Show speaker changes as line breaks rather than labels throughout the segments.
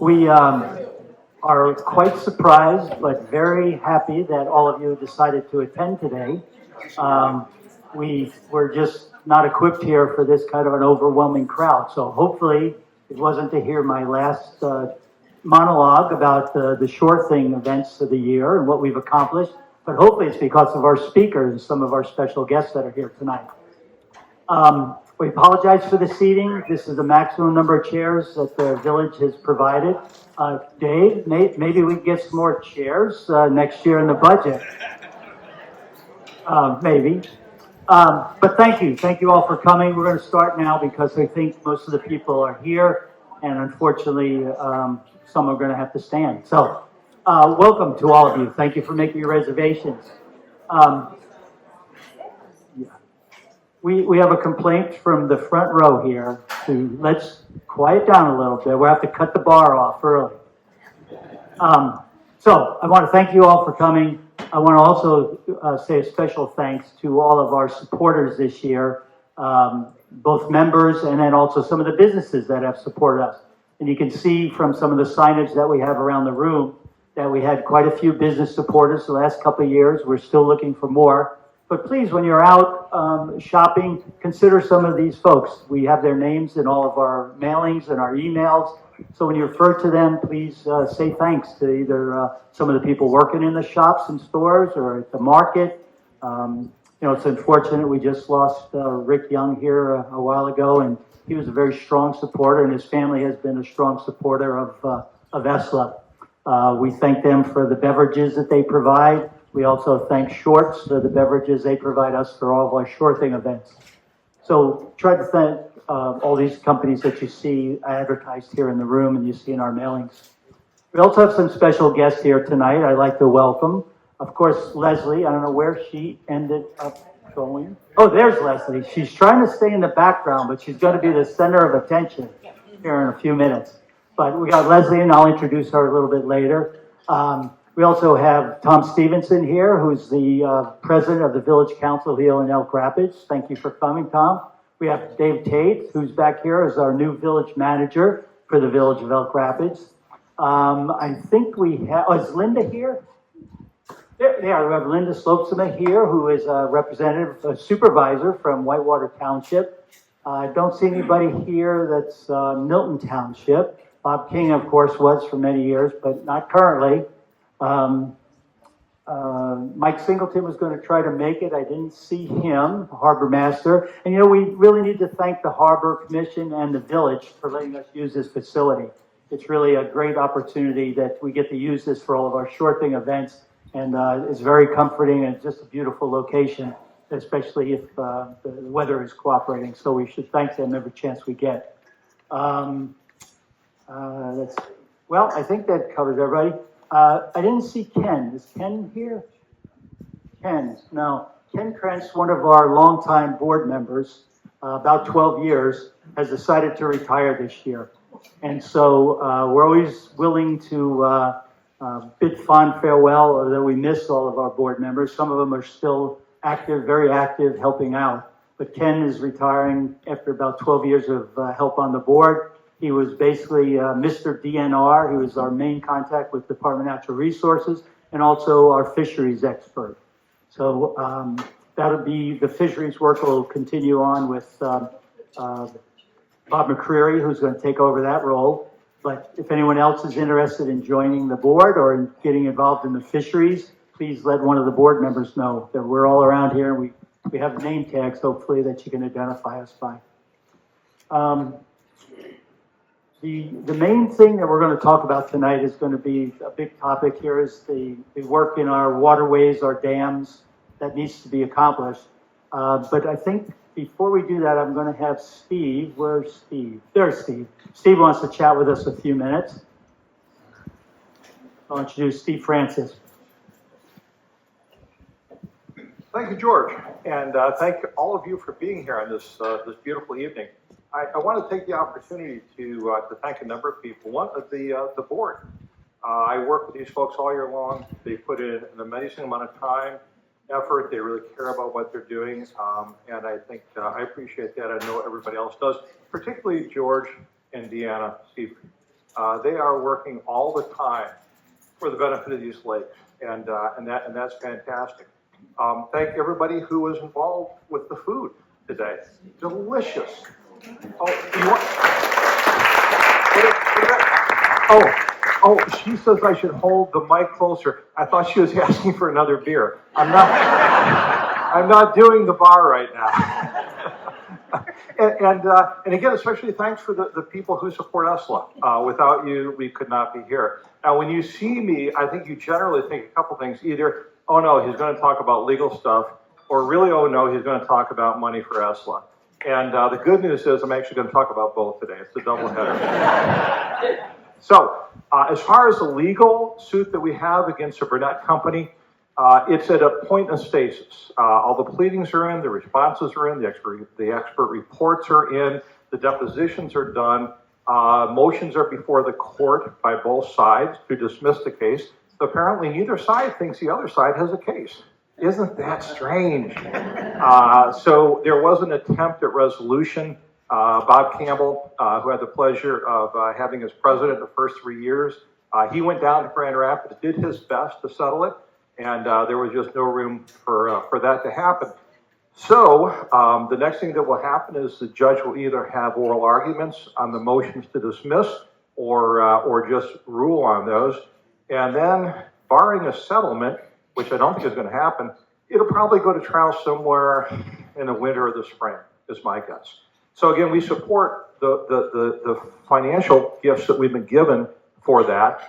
We are quite surprised, but very happy that all of you decided to attend today. We were just not equipped here for this kind of an overwhelming crowd. So hopefully it wasn't to hear my last monologue about the short thing events of the year and what we've accomplished, but hopefully it's because of our speakers and some of our special guests that are here tonight. We apologize for the seating. This is the maximum number of chairs that the village has provided. Dave, maybe we can get some more chairs next year in the budget. Maybe. But thank you all for coming. We're going to start now because I think most of the people are here, and unfortunately, some are going to have to stand. So, welcome to all of you. Thank you for making your reservations. We have a complaint from the front row here to let's quiet down a little bit. We'll have to cut the bar off early. So I want to thank you all for coming. I want to also say a special thanks to all of our supporters this year, both members and then also some of the businesses that have supported us. And you can see from some of the signage that we have around the room that we had quite a few business supporters the last couple of years. We're still looking for more. But please, when you're out shopping, consider some of these folks. We have their names in all of our mailings and our emails. So when you refer to them, please say thanks to either some of the people working in the shops and stores or at the market. It's unfortunate we just lost Rick Young here a while ago, and he was a very strong supporter, and his family has been a strong supporter of ESLA. We thank them for the beverages that they provide. We also thank Shorts for the beverages they provide us for all of our shorting events. So try to thank all these companies that you see advertised here in the room and you see in our mailings. We also have some special guests here tonight I'd like to welcome. Of course, Leslie, I don't know where she ended up going. Oh, there's Leslie. She's trying to stay in the background, but she's going to be the center of attention here in a few minutes. But we got Leslie, and I'll introduce her a little bit later. We also have Tom Stevenson here, who's the president of the Village Council here in Elk Rapids. Thank you for coming, Tom. We have Dave Tate, who's back here as our new village manager for the Village of Elk Rapids. I think we have, is Linda here? Yeah, we have Linda Slopesma here, who is a representative, a supervisor from Whitewater Township. I don't see anybody here that's Milton Township. Bob King, of course, was for many years, but not currently. Mike Singleton was going to try to make it. I didn't see him, Harbor Master. And we really need to thank the Harbor Commission and the village for letting us use this facility. It's really a great opportunity that we get to use this for all of our shorting events. And it's very comforting and just a beautiful location, especially if the weather is cooperating. So we should thank them every chance we get. Well, I think that covers everybody. I didn't see Ken. Is Ken here? Ken Krentz, one of our longtime board members, about 12 years, has decided to retire this year. And so we're always willing to bid fond farewell, although we miss all of our board members. Some of them are still active, very active, helping out. But Ken is retiring after about 12 years of help on the board. He was basically Mr. DNR. He was our main contact with Department of Natural Resources and also our fisheries expert. So that'll be, the fisheries work will continue on with Bob McCreary, who's going to take over that role. But if anyone else is interested in joining the board or in getting involved in the fisheries, please let one of the board members know that we're all around here. We have name tags, hopefully, that you can identify us by. The main thing that we're going to talk about tonight is going to be a big topic here is the work in our waterways, our dams that needs to be accomplished. But I think before we do that, I'm going to have Steve. Where's Steve? There's Steve. Steve wants to chat with us a few minutes. I'll introduce Steve Francis.
Thank you, George, and thank all of you for being here on this beautiful evening. I want to take the opportunity to thank a number of people. One of the board. I work with these folks all year long. They put in an amazing amount of time, effort. They really care about what they're doing, and I think I appreciate that. I know everybody else does, particularly George and Deanna. Steve, They are working all the time for the benefit of these lakes, and that's fantastic. Thank everybody who was involved with the food today. Delicious. Oh, she says I should hold the mic closer. I thought she was asking for another beer. I'm not doing the bar right now. And again, especially thanks for the people who support ESLA. Without you, we could not be here. Now, when you see me, I think you generally think a couple things. Either, oh no, he's going to talk about legal stuff, or really, oh no, he's going to talk about money for ESLA. And the good news is I'm actually going to talk about both today. It's a doubleheader. So, as far as the legal suit that we have against the Burnett Company, it's at a point in stasis. All the pleadings are in, the responses are in, the expert reports are in, the depositions are done, motions are before the court by both sides to dismiss the case. Apparently, neither side thinks the other side has a case. Isn't that strange? So there was an attempt at resolution. Bob Campbell, who had the pleasure of having as president the first 3 years, he went down to Grand Rapids, did his best to settle it, and there was just no room for that to happen. So the next thing that will happen is the judge will either have oral arguments on the motions to dismiss or just rule on those. And then, barring a settlement, which I don't think is going to happen, it'll probably go to trial somewhere in the winter or the spring, is my guess. So again, we support the financial gifts that we've been given for that.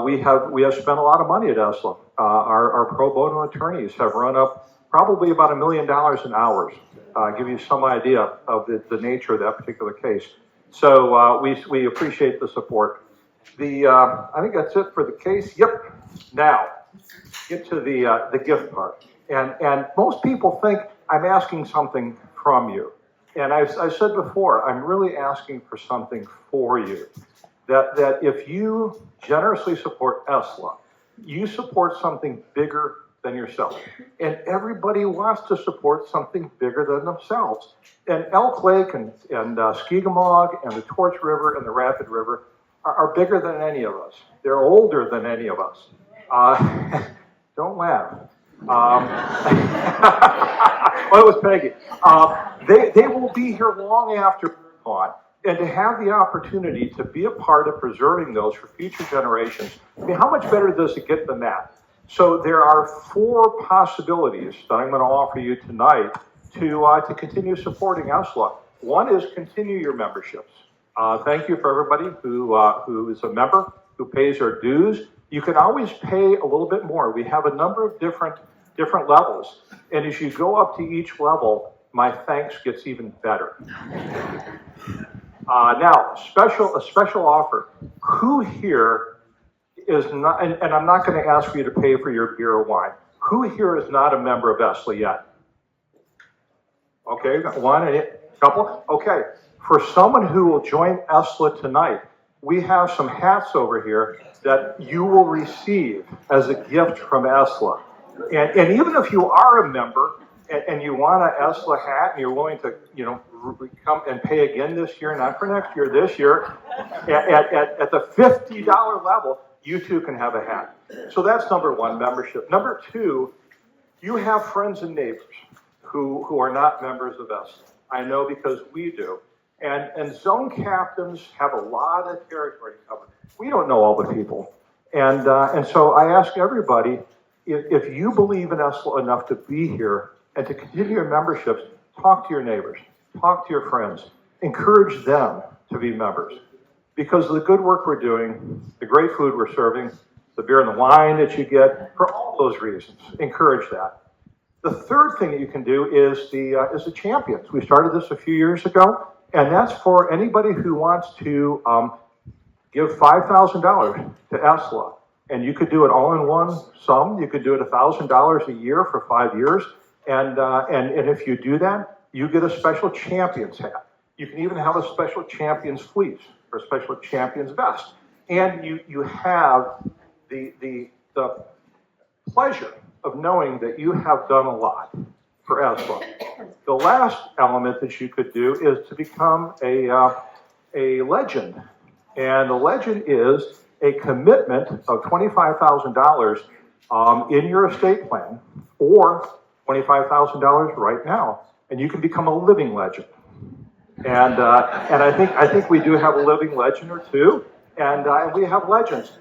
We have spent a lot of money at ESLA. Our pro bono attorneys have run up probably about $1 million in hours. Give you some idea of the nature of that particular case. So we appreciate the support. I think that's it for the case. Yep. Now, get to the gift part. And most people think I'm asking something from you. And I've said before, I'm really asking for something for you. That if you generously support ESLA, you support something bigger than yourself. And everybody wants to support something bigger than themselves. And Elk Lake and Skegemog and the Torch River and the Rapid River are bigger than any of us. They're older than any of us. Don't laugh. Well, it was Peggy. They will be here long after we're gone. And to have the opportunity to be a part of preserving those for future generations, I mean, how much better does it get than that? So there are 4 possibilities that I'm going to offer you tonight to continue supporting ESLA. One is continue your memberships. Thank you for everybody who is a member, who pays their dues. You can always pay a little bit more. We have a number of different levels. And as you go up to each level, my thanks gets even better. Now, a special offer. Who here is not, and I'm not going to ask you to pay for your beer or wine. Who here is not a member of ESLA yet? Okay, got one, a couple. Okay, for someone who will join ESLA tonight, we have some hats over here that you will receive as a gift from ESLA. And even if you are a member and you want an ESLA hat and you're willing to, come and pay again this year, not for next year, this year, at the $50 level, you too can have a hat. So that's number one, membership. Number 2, you have friends and neighbors who are not members of ESLA. I know because we do. And zone captains have a lot of territory covered. We don't know all the people. And so I ask everybody, if you believe in ESLA enough to be here and to continue your memberships, talk to your neighbors, talk to your friends, encourage them to be members. Because of the good work we're doing, the great food we're serving, the beer and the wine that you get, for all those reasons, encourage that. The third thing that you can do is the champions. We started this a few years ago, and that's for anybody who wants to give $5,000 to ESLA. And you could do it all in one sum. You could do it $1,000 a year for 5 years. And if you do that, you get a special champions hat. You can even have a special champions fleece or a special champions vest. And you have the pleasure of knowing that you have done a lot for ESLA. The last element that you could do is to become a legend And the legend is a commitment of $25,000 in your estate plan, or $25,000 right now, and you can become a living legend. And I think we do have a living legend or two, and we have legends.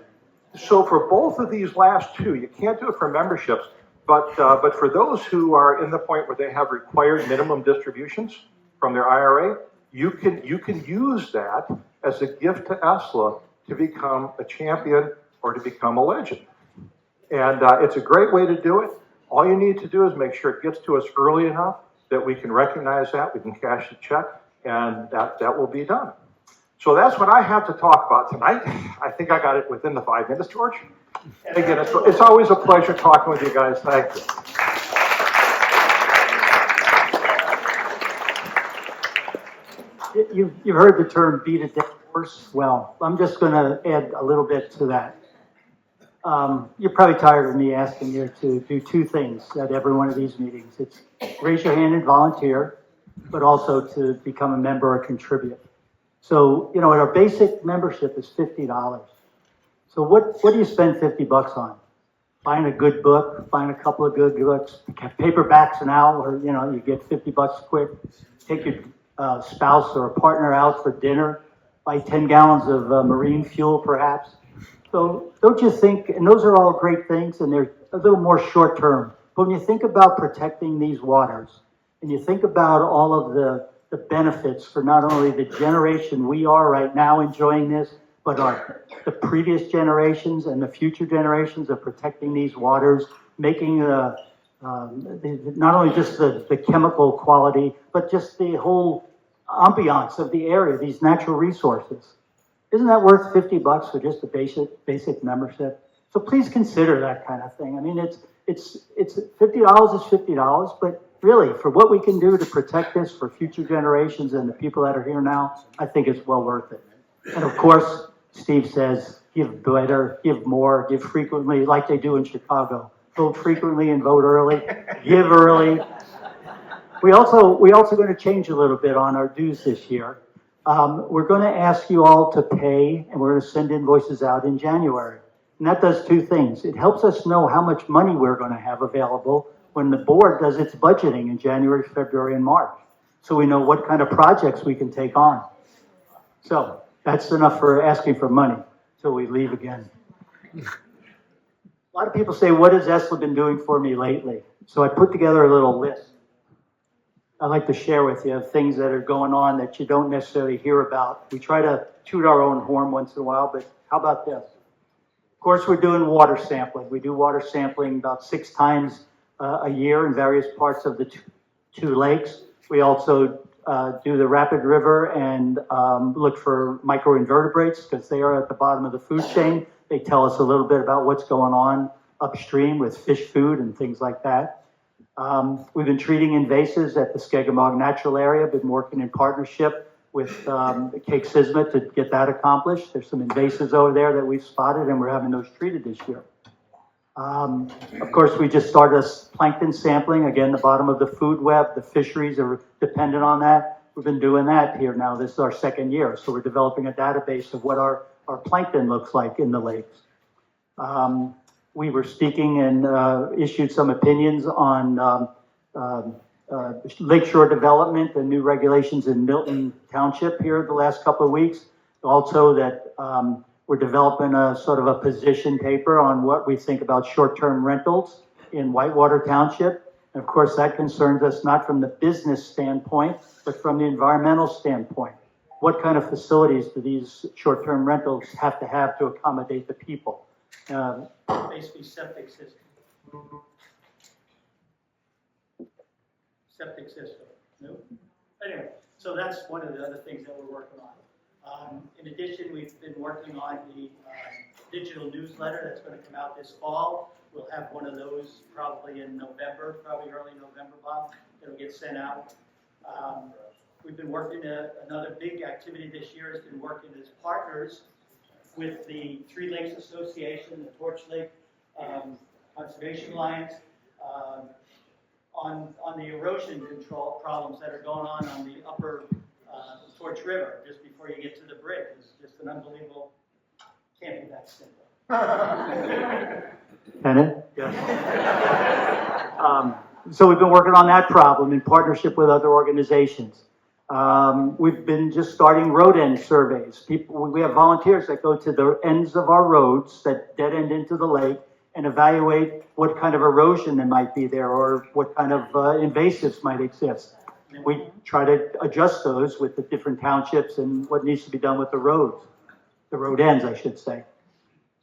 So for both of these last two, you can't do it for memberships, but for those who are in the point where they have required minimum distributions from their IRA, you can use that as a gift to ESLA to become a champion or to become a legend. And it's a great way to do it. All you need to do is make sure it gets to us early enough that we can recognize that, we can cash the check, and that will be done. So that's what I have to talk about tonight. I think I got it within the 5 minutes, George. And again, it's always a pleasure talking with you guys. Thank you.
You've heard the term beat a dead horse. Well, I'm just going to add a little bit to that. You're probably tired of me asking you to do two things at every one of these meetings. It's raise your hand and volunteer, but also to become a member or contribute. So, our basic membership is $50. So what do you spend $50 on? Buying a good book, buying a couple of good books, paperbacks now, or, you get $50 quick. Take your spouse or a partner out for dinner, buy 10 gallons of marine fuel perhaps. So don't you think, and those are all great things, and they're a little more short term, but when you think about protecting these waters, and you think about all of the benefits for not only the generation we are right now enjoying this, but the previous generations and the future generations of protecting these waters, making not only just the chemical quality, but just the whole ambiance of the area, these natural resources. Isn't that worth $50 for just a basic membership? So please consider that kind of thing. I mean, it's $50 is $50, but really, for what we can do to protect this for future generations and the people that are here now, I think it's well worth it. And of course, Steve says, give better, give more, give frequently, like they do in Chicago. Vote frequently and vote early. Give early. We also going to change a little bit on our dues this year. We're going to ask you all to pay, and we're going to send invoices out in January. And that does two things. It helps us know how much money we're going to have available when the board does its budgeting in January, February, and March. So we know what kind of projects we can take on. So that's enough for asking for money till we leave again. A lot of people say, what has ESLA been doing for me lately? So I put together a little list I'd like to share with you of things that are going on that you don't necessarily hear about. We try to toot our own horn once in a while, but how about this? Of course, we're doing water sampling. We do water sampling about 6 times a year in various parts of the two lakes. We also do the Rapid River and look for microinvertebrates because they are at the bottom of the food chain. They tell us a little bit about what's going on upstream with fish food and things like that. We've been treating invasives at the Skegemog Natural Area, been working in partnership with Elk-Skegemog to get that accomplished. There's some invasives over there that we've spotted and we're having those treated this year. Of course, we just started plankton sampling. Again, the bottom of the food web, the fisheries are dependent on that. We've been doing that here now. This is our 2nd year. So we're developing a database of what our plankton looks like in the lakes. We were speaking and issued some opinions on lakeshore development and new regulations in Milton Township here the last couple of weeks. Also that we're developing a sort of a position paper on what we think about short-term rentals in Whitewater Township. And of course, that concerns us not from the business standpoint, but from the environmental standpoint. What kind of facilities do these short-term rentals have to accommodate the people? Basically, septic system. Septic system. Nope. Anyway, so that's one of the other things that we're working on. In addition, we've been working on the digital newsletter that's going to come out this fall. We'll have one of those probably in November, probably early November, Bob. It'll get sent out. We've been working another big activity this year has been working as partners with the Three Lakes Association, the Torch Lake Conservation Alliance, on the erosion control problems that are going on the upper Torch River, just before you get to the bridge. It's just It's an unbelievable, can't be that simple. Can it? Yes. So we've been working on that problem in partnership with other organizations. We've been just starting road end surveys. We have volunteers that go to the ends of our roads that dead end into the lake and evaluate what kind of erosion there might be there or what kind of invasives might exist. We try to adjust those with the different townships and what needs to be done with the roads, the road ends, I should say.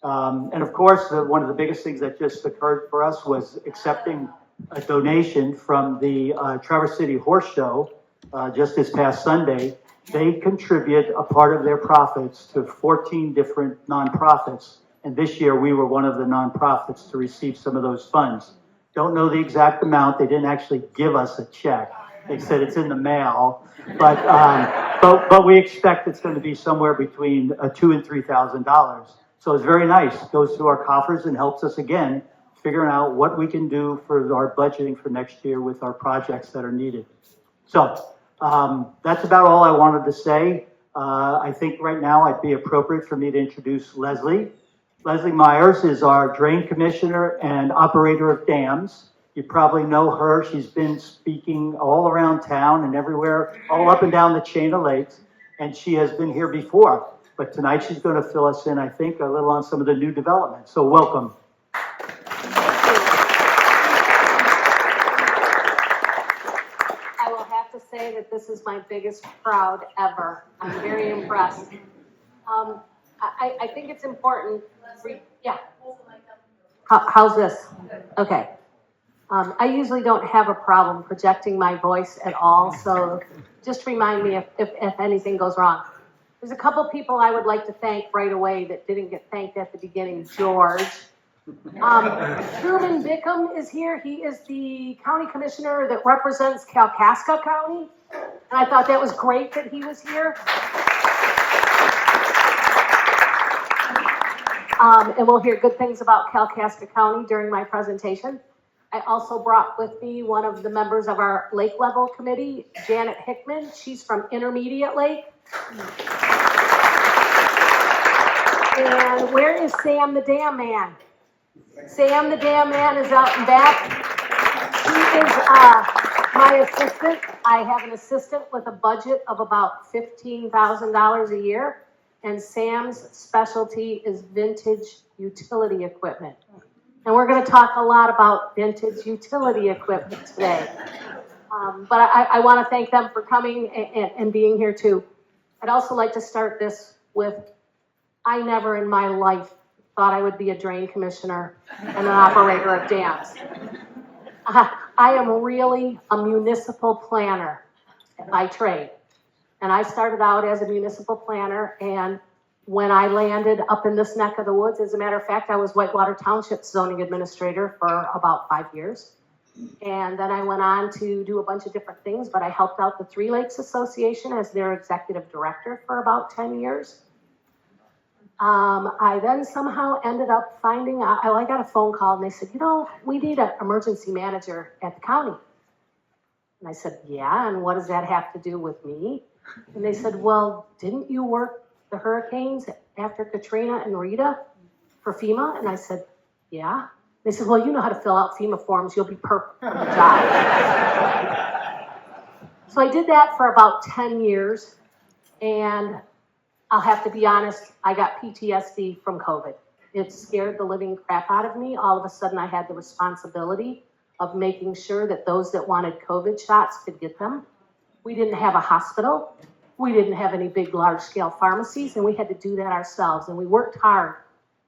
And of course, one of the biggest things that just occurred for us was accepting a donation from the Traverse City Horse Show just this past Sunday. They contribute a part of their profits to 14 different nonprofits. And this year we were one of the nonprofits to receive some of those funds. Don't know the exact amount. They didn't actually give us a check. They said it's in the mail, but we expect it's going to be somewhere between $2,000 and $3,000. So it's very nice. It goes to our coffers and helps us again figuring out what we can do for our budgeting for next year with our projects that are needed. So that's about all I wanted to say. I think right now it'd be appropriate for me to introduce Leslie. Leslie Meyers is our drain commissioner and operator of dams. You probably know her. She's been speaking all around town and everywhere, all up and down the chain of lakes, and she has been here before. But tonight she's going to fill us in, I think, a little on some of the new developments. So welcome.
I will have to say that this is my biggest crowd ever. I'm very impressed. I think it's important. Yeah. How's this? Okay. I usually don't have a problem projecting my voice at all, so just remind me if anything goes wrong. There's a couple people I would like to thank right away that didn't get thanked at the beginning. George. Truman Bickham is here. He is the county commissioner that represents Kalkaska County. And I thought that was great that he was here. And we'll hear good things about Kalkaska County during my presentation. I also brought with me one of the members of our lake level committee, Janet Hickman. She's from Intermediate Lake. And where is Sam the Dam Man? Sam the Dam Man is out and back. He is my assistant. I have an assistant with a budget of about $15,000 a year. And Sam's specialty is vintage utility equipment. And we're going to talk a lot about vintage utility equipment today. But I want to thank them for coming and being here too. I'd also like to start this with, I never in my life thought I would be a drain commissioner and an operator of dams. I am really a municipal planner by trade. And I started out as a municipal planner, and when I landed up in this neck of the woods, as a matter of fact, I was Whitewater Township zoning administrator for about 5 years. And then I went on to do a bunch of different things, but I helped out the Three Lakes Association as their executive director for about 10 years. I then somehow ended up finding out, I got a phone call and they said, we need an emergency manager at the county. And I said, yeah, and what does that have to do with me? And they said, well, didn't you work the hurricanes after Katrina and Rita for FEMA? And I said, yeah. They said, well, you know how to fill out FEMA forms. You'll be perfect for the job. So I did that for about 10 years. And I'll have to be honest, I got PTSD from COVID. It scared the living crap out of me. All of a sudden, I had the responsibility of making sure that those that wanted COVID shots could get them. We didn't have a hospital. We didn't have any big, large-scale pharmacies, and we had to do that ourselves. And we worked hard.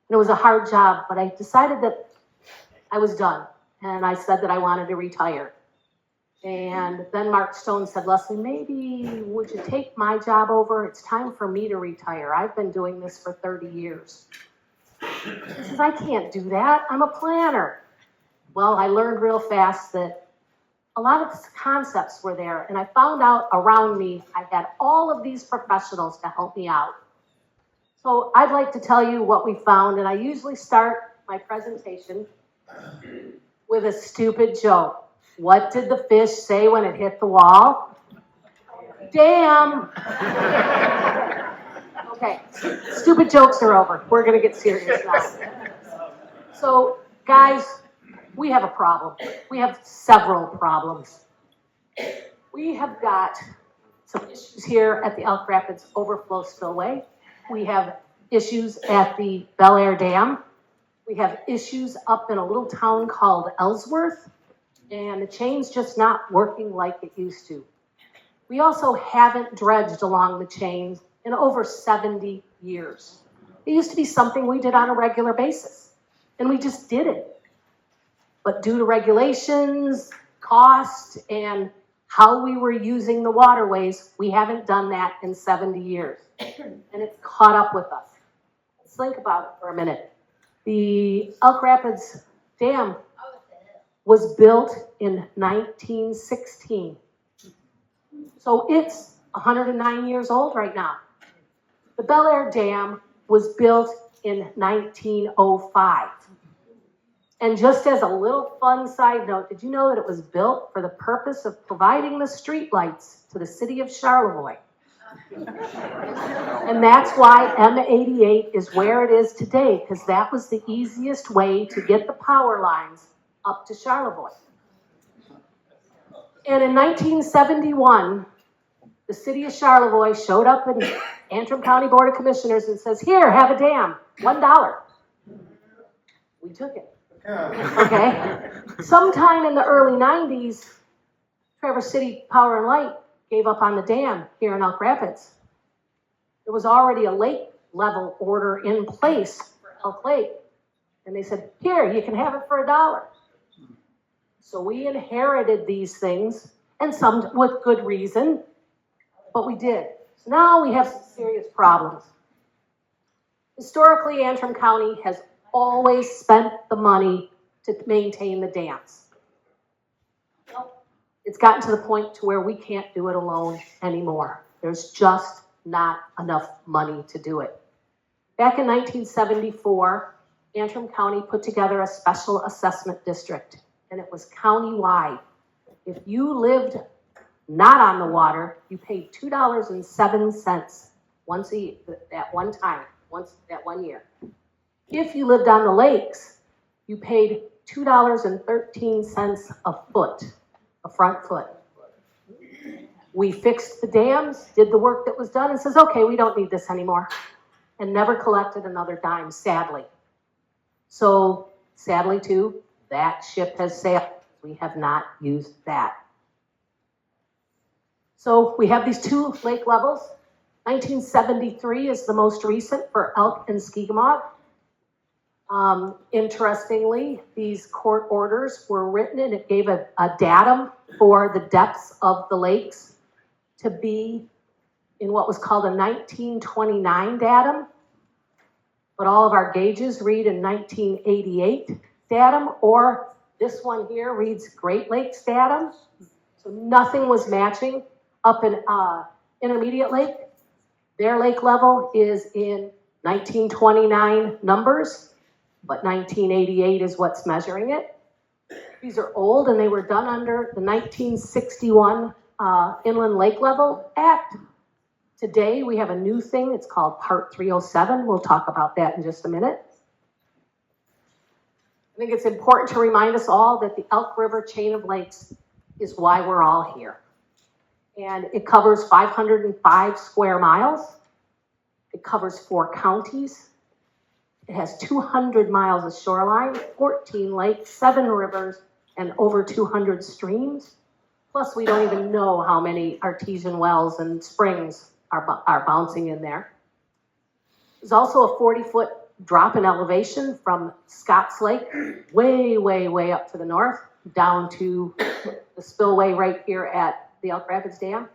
And it was a hard job, but I decided that I was done. And I said that I wanted to retire. And then Mark Stone said, Leslie, maybe would you take my job over? It's time for me to retire. I've been doing this for 30 years. He says, I can't do that. I'm a planner. Well, I learned real fast that a lot of concepts were there, and I found out around me I had all of these professionals to help me out. So I'd like to tell you what we found, and I usually start my presentation with a stupid joke. What did the fish say when it hit the wall? Damn! Okay, stupid jokes are over. We're gonna get serious now. So, guys, we have a problem. We have several problems. We have got some issues here at the Elk Rapids overflow spillway. We have issues at the Bellaire Dam. We have issues up in a little town called Ellsworth, and the chain's just not working like it used to. We also haven't dredged along the chains in over 70 years. It used to be something we did on a regular basis, and we just did it. But due to regulations, cost, and how we were using the waterways, we haven't done that in 70 years. And it's caught up with us. Let's think about it for a minute. The Elk Rapids Dam was built in 1916. So it's 109 years old right now. The Bellaire Dam was built in 1905. And just as a little fun side note, did you know that it was built for the purpose of providing the streetlights to the city of Charlevoix? And that's why M88 is where it is today, because that was the easiest way to get the power lines up to Charlevoix. And in 1971, the city of Charlevoix showed up in Antrim County Board of Commissioners and says, "Here, have a dam, $1." We took it. Okay. Sometime in the early 90s, Traverse City Power and Light gave up on the dam here in Elk Rapids. There was already a lake level order in place for Elk Lake. And they said, "Here, you can have it for $1." So we inherited these things, and some with good reason, but we did. So now we have some serious problems. Historically, Antrim County has always spent the money to maintain the dams. It's gotten to the point to where we can't do it alone anymore. There's just not enough money to do it. Back in 1974, Antrim County put together a special assessment district, and it was county-wide. If you lived not on the water, you paid $2.07 once a year, at one time, once that 1 year. If you lived on the lakes, you paid $2.13 a foot, a front foot. We fixed the dams, did the work that was done, and says, "Okay, we don't need this anymore," and never collected another dime, sadly. So, sadly too, that ship has sailed. We have not used that. So we have these two lake levels. 1973 is the most recent for Elk-Skegemog. Interestingly, these court orders were written and it gave a datum for the depths of the lakes to be in what was called a 1929 datum, but all of our gauges read in 1988 datum, or this one here reads Great Lakes datum. So nothing was matching. Up in Intermediate Lake, their lake level is in 1929 numbers, but 1988 is what's measuring it. These are old, and they were done under the 1961 Inland Lake Level Act. Today, we have a new thing. It's called Part 307. We'll talk about that in just a minute. I think it's important to remind us all that the Elk River chain of lakes is why we're all here. And it covers 505 square miles. It covers 4 counties. It has 200 miles of shoreline, 14 lakes, 7 rivers, and over 200 streams. Plus, we don't even know how many artesian wells and springs are bouncing in there. There's also a 40-foot drop in elevation from Scotts Lake, way, way, way up to the north, down to the spillway right here at the Elk Rapids Dam.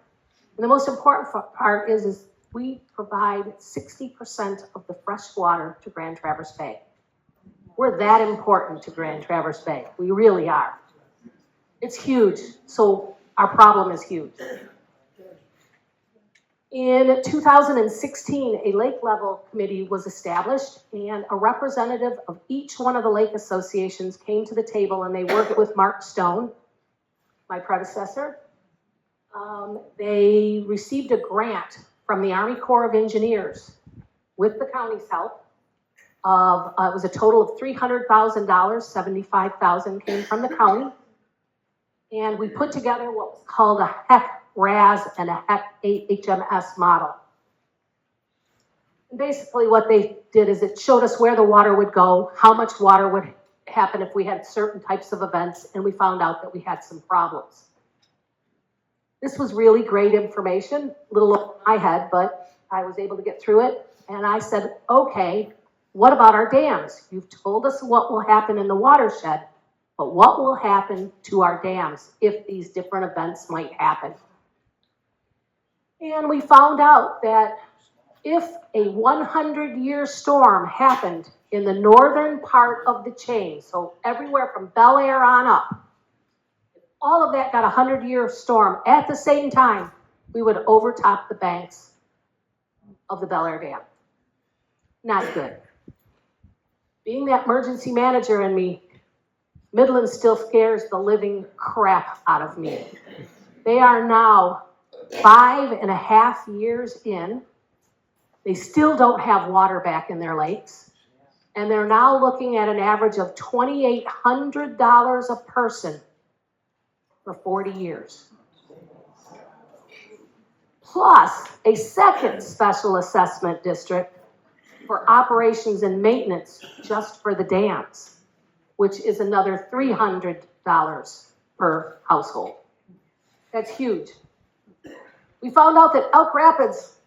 And the most important part is we provide 60% of the fresh water to Grand Traverse Bay. We're that important to Grand Traverse Bay. We really are. It's huge, so our problem is huge. In 2016, a lake level committee was established, and a representative of each one of the lake associations came to the table, and they worked with Mark Stone, my predecessor. They received a grant from the Army Corps of Engineers with the county's help, it was a total of $300,000, $75,000 came from the county. And we put together what was called a HEC-RAS and a HEC-HMS model. And basically what they did is it showed us where the water would go, how much water would happen if we had certain types of events, and we found out that we had some problems. This was really great information, a little over my head, but I was able to get through it. And I said, okay, what about our dams? You've told us what will happen in the watershed, but what will happen to our dams if these different events might happen? And we found out that if a 100-year storm happened in the northern part of the chain, so everywhere from Bellaire on up, if all of that got a 100-year storm at the same time, we would overtop the banks of the Bellaire Dam. Not good. Being that emergency manager in me, Midland still scares the living crap out of me. They are now 5.5 years in. They still don't have water back in their lakes. And they're now looking at an average of $2,800 a person for 40 years. Plus a second special assessment district for operations and maintenance just for the dams, which is another $300 per household. That's huge. We found out that Elk Rapids,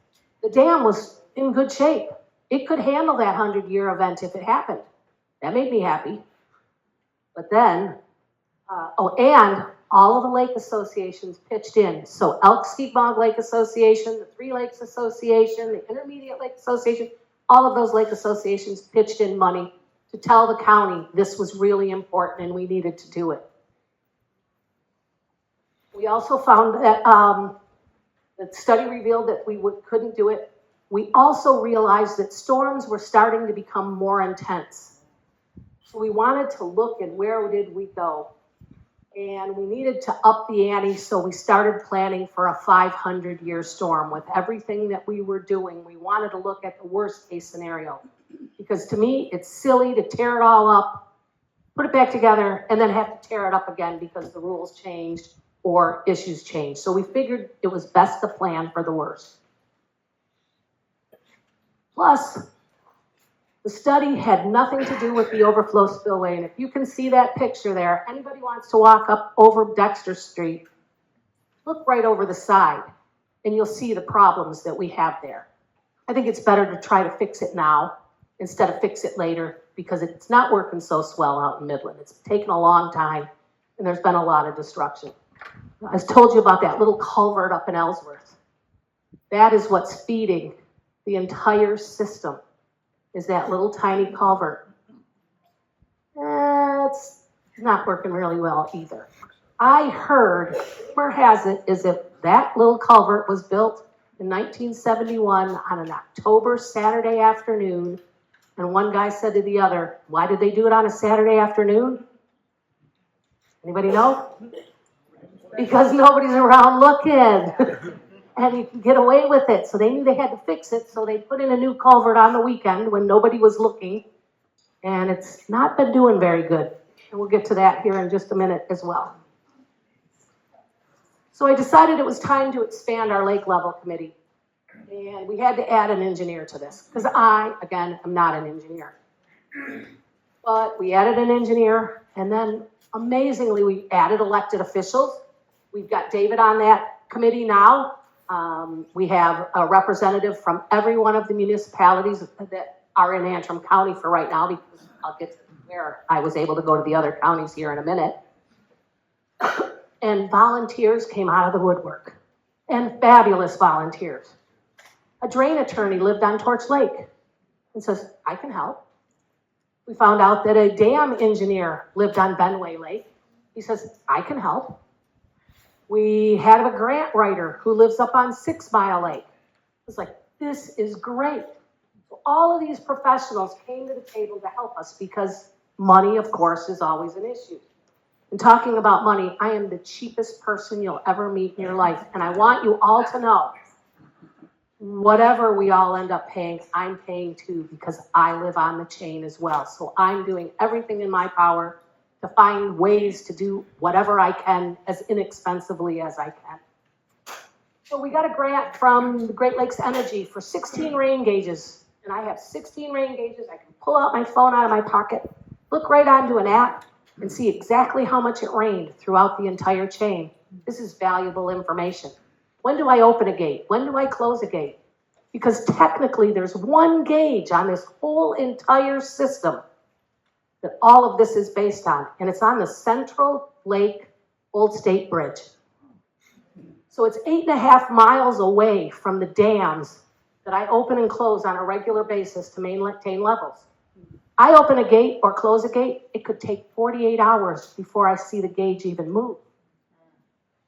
the dam was in good shape. It could handle that 100-year event if it happened. That made me happy. But then, and all of the lake associations pitched in. So Elk-Skegemog Lake Association, the Three Lakes Association, the Intermediate Lake Association, all of those lake associations pitched in money to tell the county this was really important and we needed to do it. We also found that the study revealed that we couldn't do it. We also realized that storms were starting to become more intense. So we wanted to look at where did we go. And we needed to up the ante, so we started planning for a 500-year storm. With everything that we were doing, we wanted to look at the worst case scenario. Because to me, it's silly to tear it all up, put it back together, and then have to tear it up again because the rules changed or issues changed. So we figured it was best to plan for the worst. Plus, the study had nothing to do with the overflow spillway. And if you can see that picture there, anybody wants to walk up over Dexter Street, look right over the side, and you'll see the problems that we have there. I think it's better to try to fix it now instead of fix it later because it's not working so swell out in Midland. It's taken a long time, and there's been a lot of destruction. I told you about that little culvert up in Ellsworth. That is what's feeding the entire system. Is that little tiny culvert. It's not working really well either. I heard, rumor has it, is if that little culvert was built in 1971 on an October Saturday afternoon, and one guy said to the other, why did they do it on a Saturday afternoon? Anybody know? Because nobody's around looking. And you can get away with it. So they knew they had to fix it, so they put in a new culvert on the weekend when nobody was looking. And it's not been doing very good. And we'll get to that here in just a minute as well. So I decided it was time to expand our lake level committee. And we had to add an engineer to this, because I, again, am not an engineer. But we added an engineer, and then amazingly, we added elected officials. We've got David on that committee now. We have a representative from every one of the municipalities that are in Antrim County for right now, because I'll get to where I was able to go to the other counties here in a minute. And volunteers came out of the woodwork, and fabulous volunteers. A drain attorney lived on Torch Lake and says, I can help. We found out that a dam engineer lived on Benway Lake. He says, I can help. We had a grant writer who lives up on 6 Mile Lake. It's like, this is great. So all of these professionals came to the table to help us because money, of course, is always an issue. And talking about money, I am the cheapest person you'll ever meet in your life. And I want you all to know whatever we all end up paying, I'm paying too, because I live on the chain as well. So I'm doing everything in my power to find ways to do whatever I can as inexpensively as I can. So we got a grant from the Great Lakes Energy for 16 rain gauges. And I have 16 rain gauges. I can pull out my phone out of my pocket, look right onto an app, and see exactly how much it rained throughout the entire chain. This is valuable information. When do I open a gate? When do I close a gate? Because technically there's one gauge on this whole entire system that all of this is based on, and it's on the Central Lake Old State Bridge. So it's 8.5 miles away from the dams that I open and close on a regular basis to maintain levels. I open a gate or close a gate, it could take 48 hours before I see the gauge even move.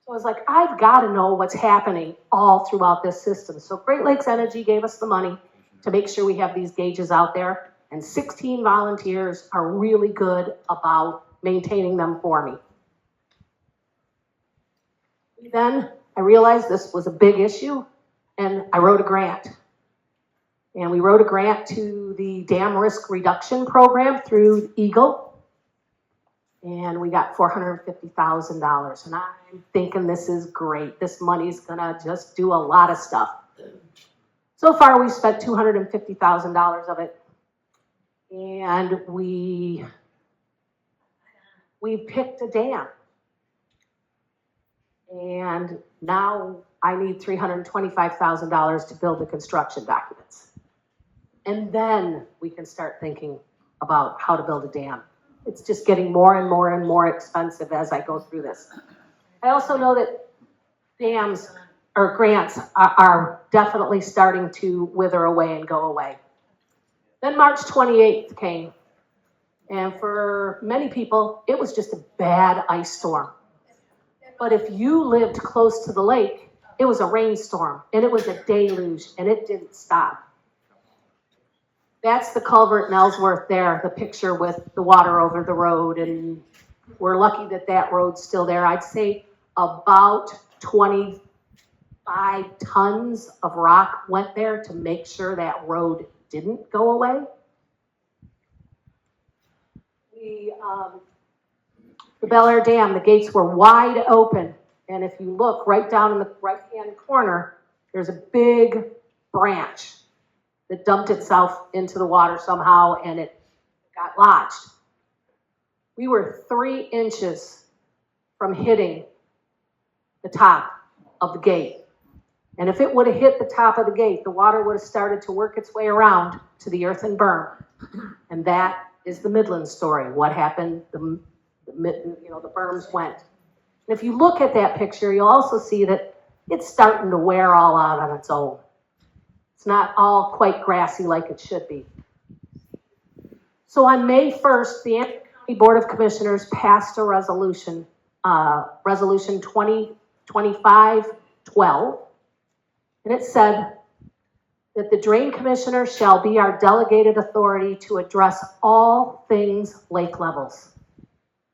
So I was like, I've got to know what's happening all throughout this system. So Great Lakes Energy gave us the money to make sure we have these gauges out there, and 16 volunteers are really good about maintaining them for me. Then I realized this was a big issue, and I wrote a grant. And we wrote a grant to the Dam Risk Reduction Program through EGLE. And we got $450,000. And I'm thinking this is great. This money's gonna just do a lot of stuff. So far, we spent $250,000 of it. And we picked a dam. And now I need $325,000 to build the construction documents. And then we can start thinking about how to build a dam. It's just getting more and more and more expensive as I go through this. I also know that dams or grants are definitely starting to wither away and go away. Then March 28th came, and for many people, it was just a bad ice storm. But if you lived close to the lake, it was a rainstorm, and it was a deluge, and it didn't stop. That's the culvert in Ellsworth there, the picture with the water over the road, and we're lucky that that road's still there. I'd say about 25 tons of rock went there to make sure that road didn't go away. The Bellaire Dam, the gates were wide open, and if you look right down in the right-hand corner, there's a big branch that dumped itself into the water somehow, and it got lodged. We were 3 inches from hitting the top of the gate. And if it would have hit the top of the gate, the water would have started to work its way around to the earthen berm. And that is the Midland story. What happened, the berms went. And if you look at that picture, you'll also see that it's starting to wear all out on its own. It's not all quite grassy like it should be. So on May 1st, the Antrim County Board of Commissioners passed a resolution, Resolution 2025-12, and it said that the Drain Commissioner shall be our delegated authority to address all things lake levels.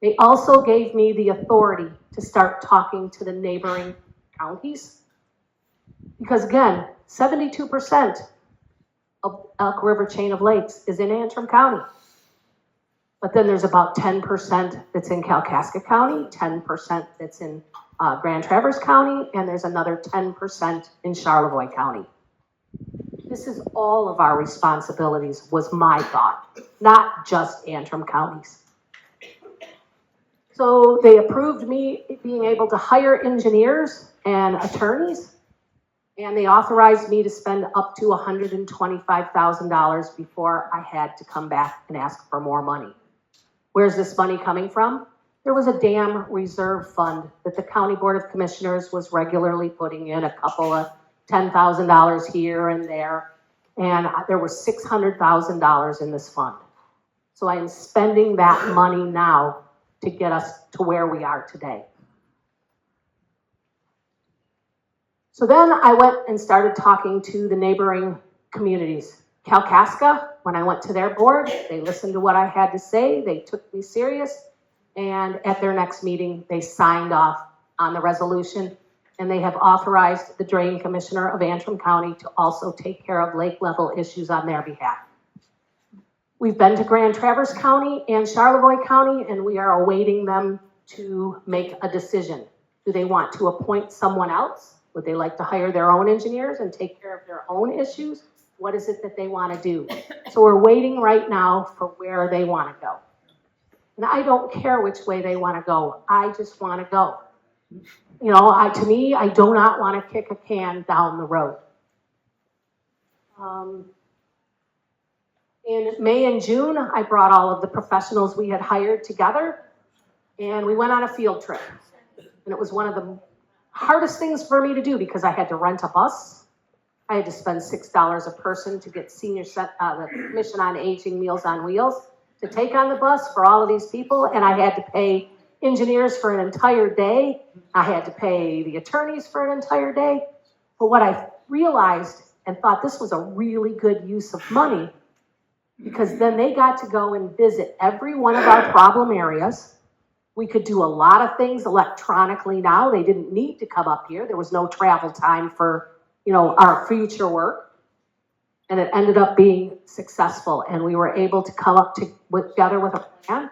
They also gave me the authority to start talking to the neighboring counties, because again, 72% of Elk River chain of lakes is in Antrim County. But then there's about 10% that's in Kalkaska County, 10% that's in Grand Traverse County, and there's another 10% in Charlevoix County. This is all of our responsibilities, was my thought, not just Antrim counties. So they approved me being able to hire engineers and attorneys, and they authorized me to spend up to $125,000 before I had to come back and ask for more money. Where's this money coming from? There was a dam reserve fund that the County Board of Commissioners was regularly putting in, a couple of $10,000 here and there, and there was $600,000 in this fund. So I am spending that money now to get us to where we are today. So then I went and started talking to the neighboring communities. Kalkaska, when I went to their board, they listened to what I had to say, they took me serious, and at their next meeting, they signed off on the resolution and they have authorized the Drain Commissioner of Antrim County to also take care of lake level issues on their behalf. We've been to Grand Traverse County and Charlevoix County, and we are awaiting them to make a decision. Do they want to appoint someone else? Would they like to hire their own engineers and take care of their own issues? What is it that they want to do? So we're waiting right now for where they want to go. And I don't care which way they want to go. I just want to go. You know, to me, I do not want to kick a can down the road. In May and June, I brought all of the professionals we had hired together, and we went on a field trip. And it was one of the hardest things for me to do because I had to rent a bus. I had to spend $6 a person to get the Commission on Aging Meals on Wheels to take on the bus for all of these people, and I had to pay engineers for an entire day. I had to pay the attorneys for an entire day. But what I realized and thought this was a really good use of money, because then they got to go and visit every one of our problem areas. We could do a lot of things electronically now. They didn't need to come up here. There was no travel time for, our future work. And it ended up being successful, and we were able to come up together with a plan.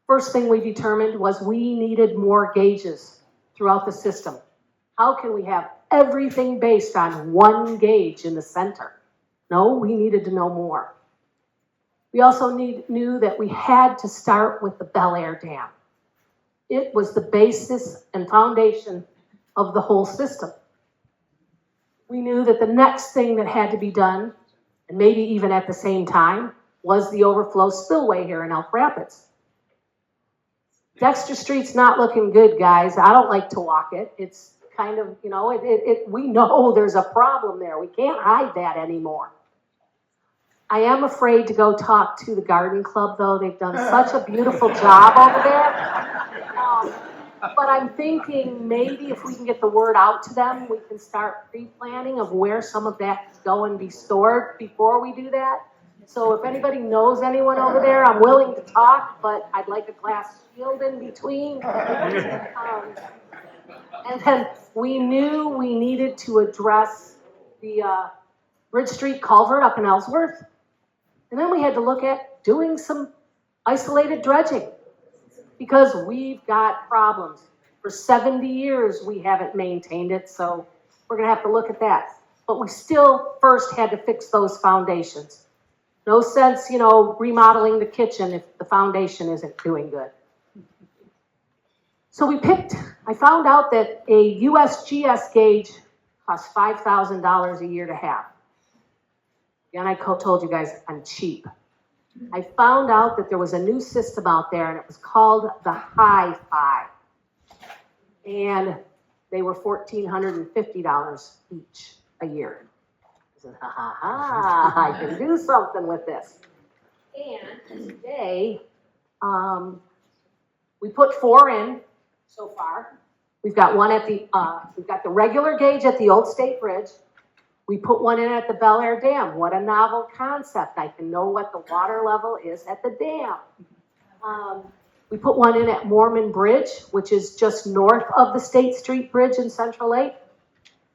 First thing we determined was we needed more gauges throughout the system. How can we have everything based on one gauge in the center? No, we needed to know more. We also knew that we had to start with the Bellaire Dam. It was the basis and foundation of the whole system. We knew that the next thing that had to be done, and maybe even at the same time, was the overflow spillway here in Elk Rapids. Dexter Street's not looking good, guys. I don't like to walk it. It's kind of, we know there's a problem there. We can't hide that anymore. I am afraid to go talk to the garden club, though. They've done such a beautiful job over there. But I'm thinking maybe if we can get the word out to them, we can start pre-planning of where some of that can go and be stored before we do that. So if anybody knows anyone over there, I'm willing to talk, but I'd like a glass shield in between. And then we knew we needed to address the Bridge Street culvert up in Ellsworth. And then we had to look at doing some isolated dredging, because we've got problems. For 70 years, we haven't maintained it, so we're going to have to look at that. But we still first had to fix those foundations. No sense, remodeling the kitchen if the foundation isn't doing good. So I found out that a USGS gauge costs $5,000 a year to have. And I told you guys I'm cheap. I found out that there was a new system out there, and it was called the Hi-Fi. And they were $1,450 each a year. I said, I can do something with this. And today, we put 4 in so far. We've got one at we've got the regular gauge at the Old State Bridge. We put one in at the Bellaire Dam. What a novel concept. I can know what the water level is at the dam. We put one in at Mormon Bridge, which is just north of the State Street Bridge in Central Lake.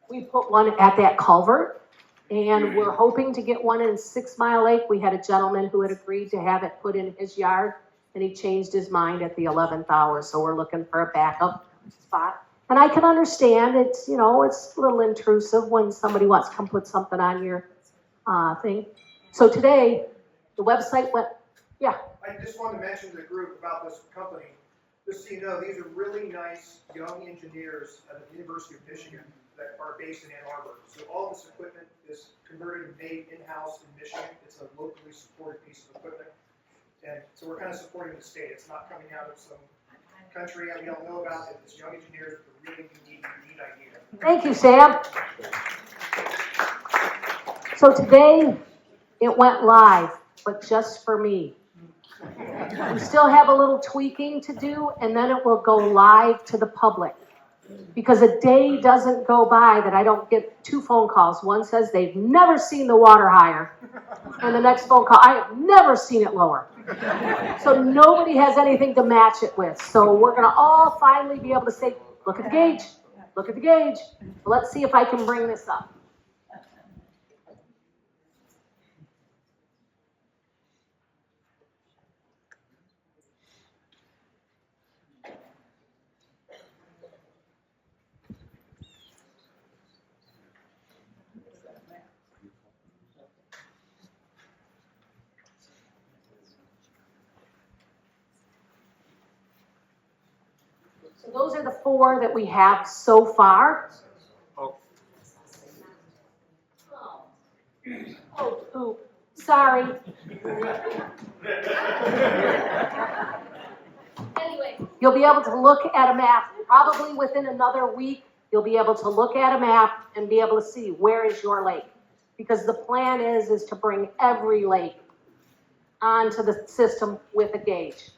We put one at that culvert, and we're hoping to get one in 6 Mile Lake. We had a gentleman who had agreed to have it put in his yard, and he changed his mind at the 11th hour, so we're looking for a backup spot. And I can understand it's, it's a little intrusive when somebody wants to come put something on your thing. So today, the website went, yeah.
I just wanted to mention to the group about this company. Just so you know, these are really nice young engineers at the University of Michigan that are based in Ann Arbor. So all this equipment is converted and made in-house in Michigan. It's a locally supported piece of equipment. And so we're kind of supporting the state. It's not coming out of some country that we don't know about. It's young engineers with a really unique idea.
Thank you, Sam. So today, it went live, but just for me. We still have a little tweaking to do, and then it will go live to the public. Because a day doesn't go by that I don't get 2 phone calls. One says they've never seen the water higher, and the next phone call, I have never seen it lower. So nobody has anything to match it with. So we're going to all finally be able to say, look at the gauge. Look at the gauge. Let's see if I can bring this up. So those are the 4 that we have so far.
Oh,
Oh, sorry. Anyway, you'll be able to look at a map, probably within another week, you'll be able to look at a map and be able to see where is your lake. Because the plan is to bring every lake onto the system with a gauge.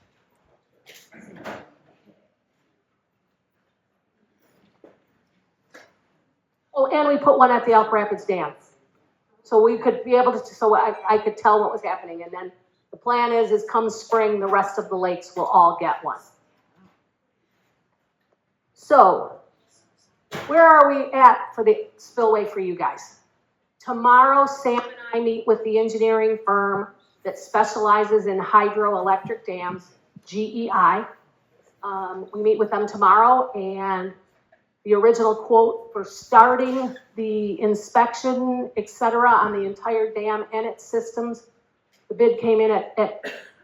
Oh, and we put one at the Elk Rapids Dam. So we could be able to, so I could tell what was happening. And then the plan is come spring, the rest of the lakes will all get one. So where are we at for the spillway for you guys? Tomorrow, Sam and I meet with the engineering firm that specializes in hydroelectric dams, GEI. We meet with them tomorrow, and the original quote for starting the inspection, et cetera, on the entire dam and its systems, the bid came in at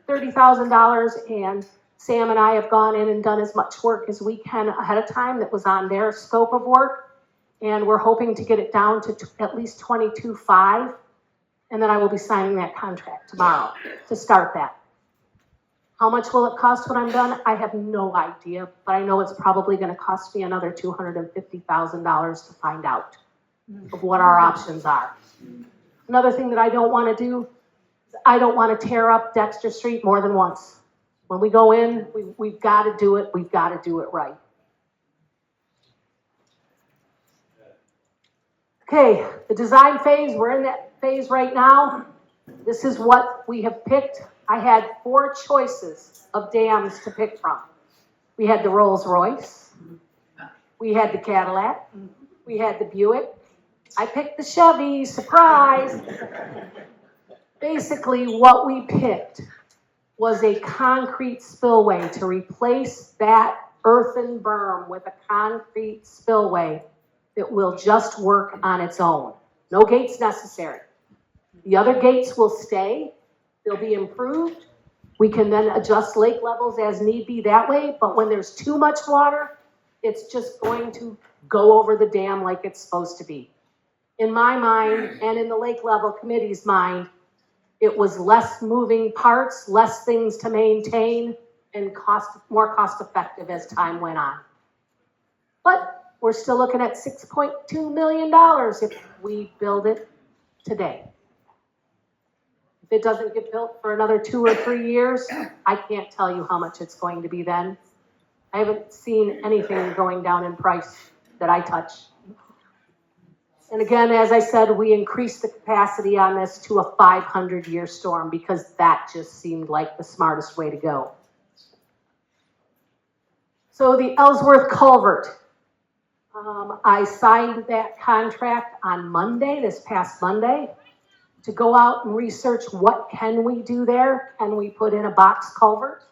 $30,000, and Sam and I have gone in and done as much work as we can ahead of time that was on their scope of work, and we're hoping to get it down to at least $22,500, and then I will be signing that contract tomorrow to start that. How much will it cost when I'm done? I have no idea, but I know it's probably going to cost me another $250,000 to find out of what our options are. Another thing that I don't want to do, I don't want to tear up Dexter Street more than once. When we go in, we've got to do it. We've got to do it right. Okay, the design phase, we're in that phase right now. This is what we have picked. I had 4 choices of dams to pick from. We had the Rolls-Royce, we had the Cadillac, we had the Buick. I picked the Chevy, surprise. Basically, what we picked was a concrete spillway to replace that earthen berm with a concrete spillway that will just work on its own. No gates necessary. The other gates will stay. They'll be improved. We can then adjust lake levels as need be that way, but when there's too much water, it's just going to go over the dam like it's supposed to be. In my mind, and in the lake level committee's mind, it was less moving parts, less things to maintain, and more cost effective as time went on. But we're still looking at $6.2 million if we build it today. If it doesn't get built for another 2 or 3 years, I can't tell you how much it's going to be then. I haven't seen anything going down in price that I touch. And again, as I said, we increased the capacity on this to a 500-year storm because that just seemed like the smartest way to go. So the Ellsworth Culvert. I signed that contract on Monday, this past Monday, to go out and research what can we do there. Can we put in a box culvert?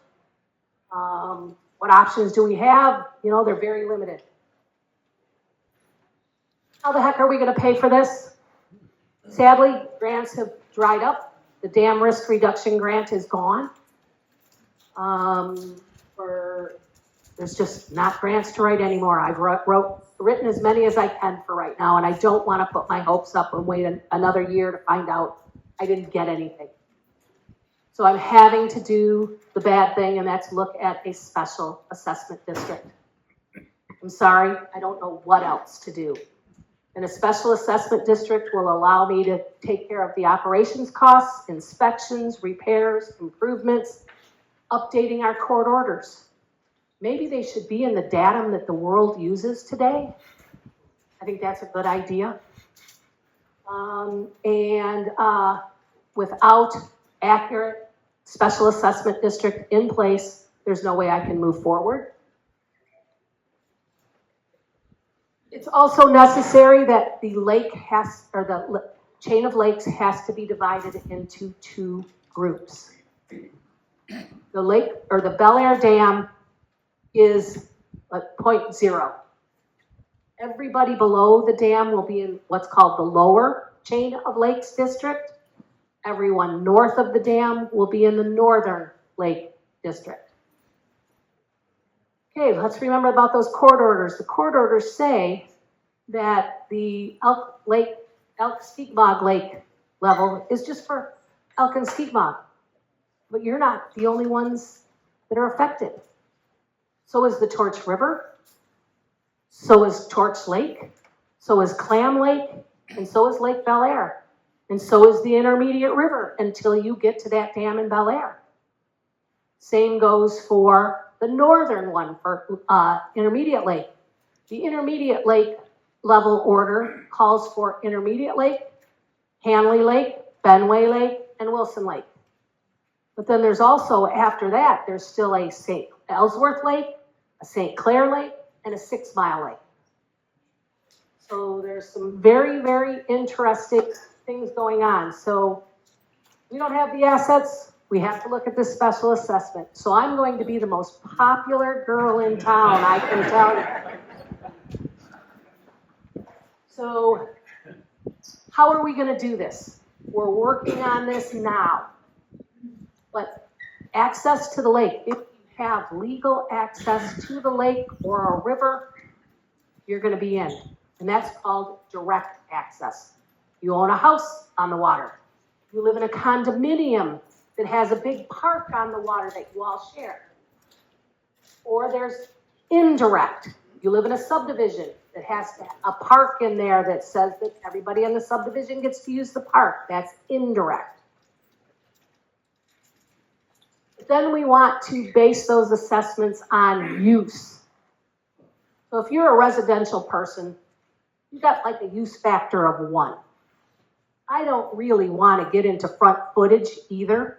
What options do we have? You know, they're very limited. How the heck are we going to pay for this? Sadly, grants have dried up. The dam risk reduction grant is gone. There's just not grants to write anymore. I've written as many as I can for right now, and I don't want to put my hopes up and wait another year to find out I didn't get anything. So I'm having to do the bad thing, and that's look at a special assessment district. I'm sorry, I don't know what else to do. And a special assessment district will allow me to take care of the operations costs, inspections, repairs, improvements, updating our court orders. Maybe they should be in the datum that the world uses today. I think that's a good idea. Without accurate special assessment district in place, there's no way I can move forward. It's also necessary that the lake has, or the chain of lakes has to be divided into two groups. The lake, or the Bellaire Dam is at point 0. Everybody below the dam will be in what's called the lower chain of lakes district. Everyone north of the dam will be in the northern lake district. Okay, let's remember about those court orders. The court orders say that the Elk-Skegemog lake level is just for Elk and Skegemog. But you're not the only ones that are affected. So is the Torch River, so is Torch Lake, so is Clam Lake, and so is Lake Bellaire, and so is the Intermediate River until you get to that dam in Bellaire. Same goes for the northern one for Intermediate Lake. The Intermediate Lake level order calls for Intermediate Lake, Hanley Lake, Benway Lake, and Wilson Lake. But then there's also, after that, there's still a St. Ellsworth Lake, a St. Clair Lake, and a 6 Mile Lake. So there's some very, very interesting things going on. So we don't have the assets. We have to look at this special assessment. So I'm going to be the most popular girl in town, I can tell you. So how are we going to do this? We're working on this now. But access to the lake, if you have legal access to the lake or a river, you're going to be in. And that's called direct access. You own a house on the water. You live in a condominium that has a big park on the water that you all share. Or there's indirect. You live in a subdivision that has a park in there that says that everybody in the subdivision gets to use the park. That's indirect. Then we want to base those assessments on use. So if you're a residential person, you've got like a use factor of 1. I don't really want to get into front footage either.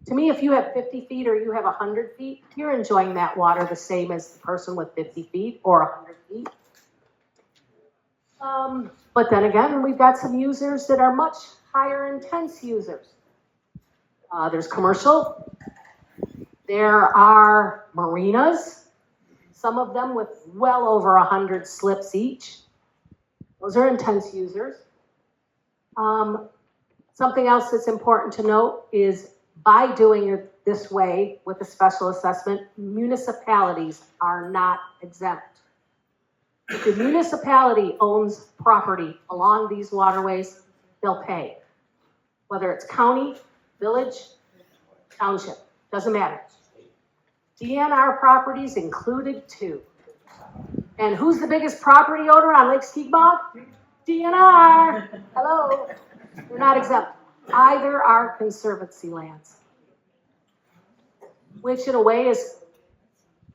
To me, if you have 50 feet or you have 100 feet, you're enjoying that water the same as the person with 50 feet or 100 feet. But then again, we've got some users that are much higher intense users. There's commercial. There are marinas, some of them with well over 100 slips each. Those are intense users. Something else that's important to note is by doing it this way with a special assessment, municipalities are not exempt. If the municipality owns property along these waterways, they'll pay. Whether it's county, village, township, doesn't matter. DNR properties included too. And who's the biggest property owner on Lake-Skegemog? DNR. Hello. They're not exempt. Either are conservancy lands, which in a way is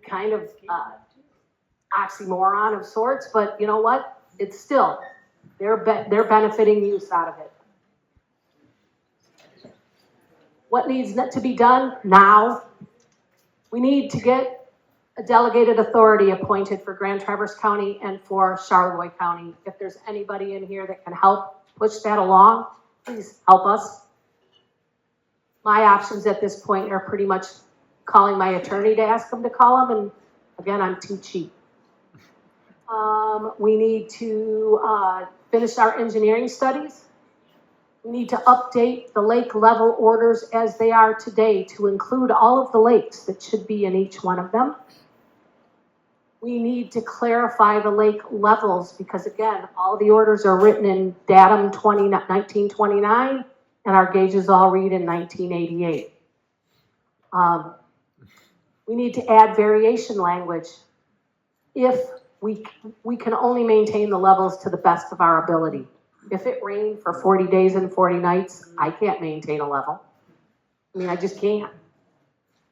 kind of oxymoron of sorts, but you know what? It's still, they're benefiting use out of it. What needs to be done now? We need to get a delegated authority appointed for Grand Traverse County and for Charlevoix County. If there's anybody in here that can help push that along, please help us. My options at this point are pretty much calling my attorney to ask them to call them, and again, I'm too cheap. We need to finish our engineering studies. We need to update the lake level orders as they are today to include all of the lakes that should be in each one of them. We need to clarify the lake levels because, again, all the orders are written in datum 1929, and our gauges all read in 1988. We need to add variation language if we can only maintain the levels to the best of our ability. If it rained for 40 days and 40 nights, I can't maintain a level. I mean, I just can't.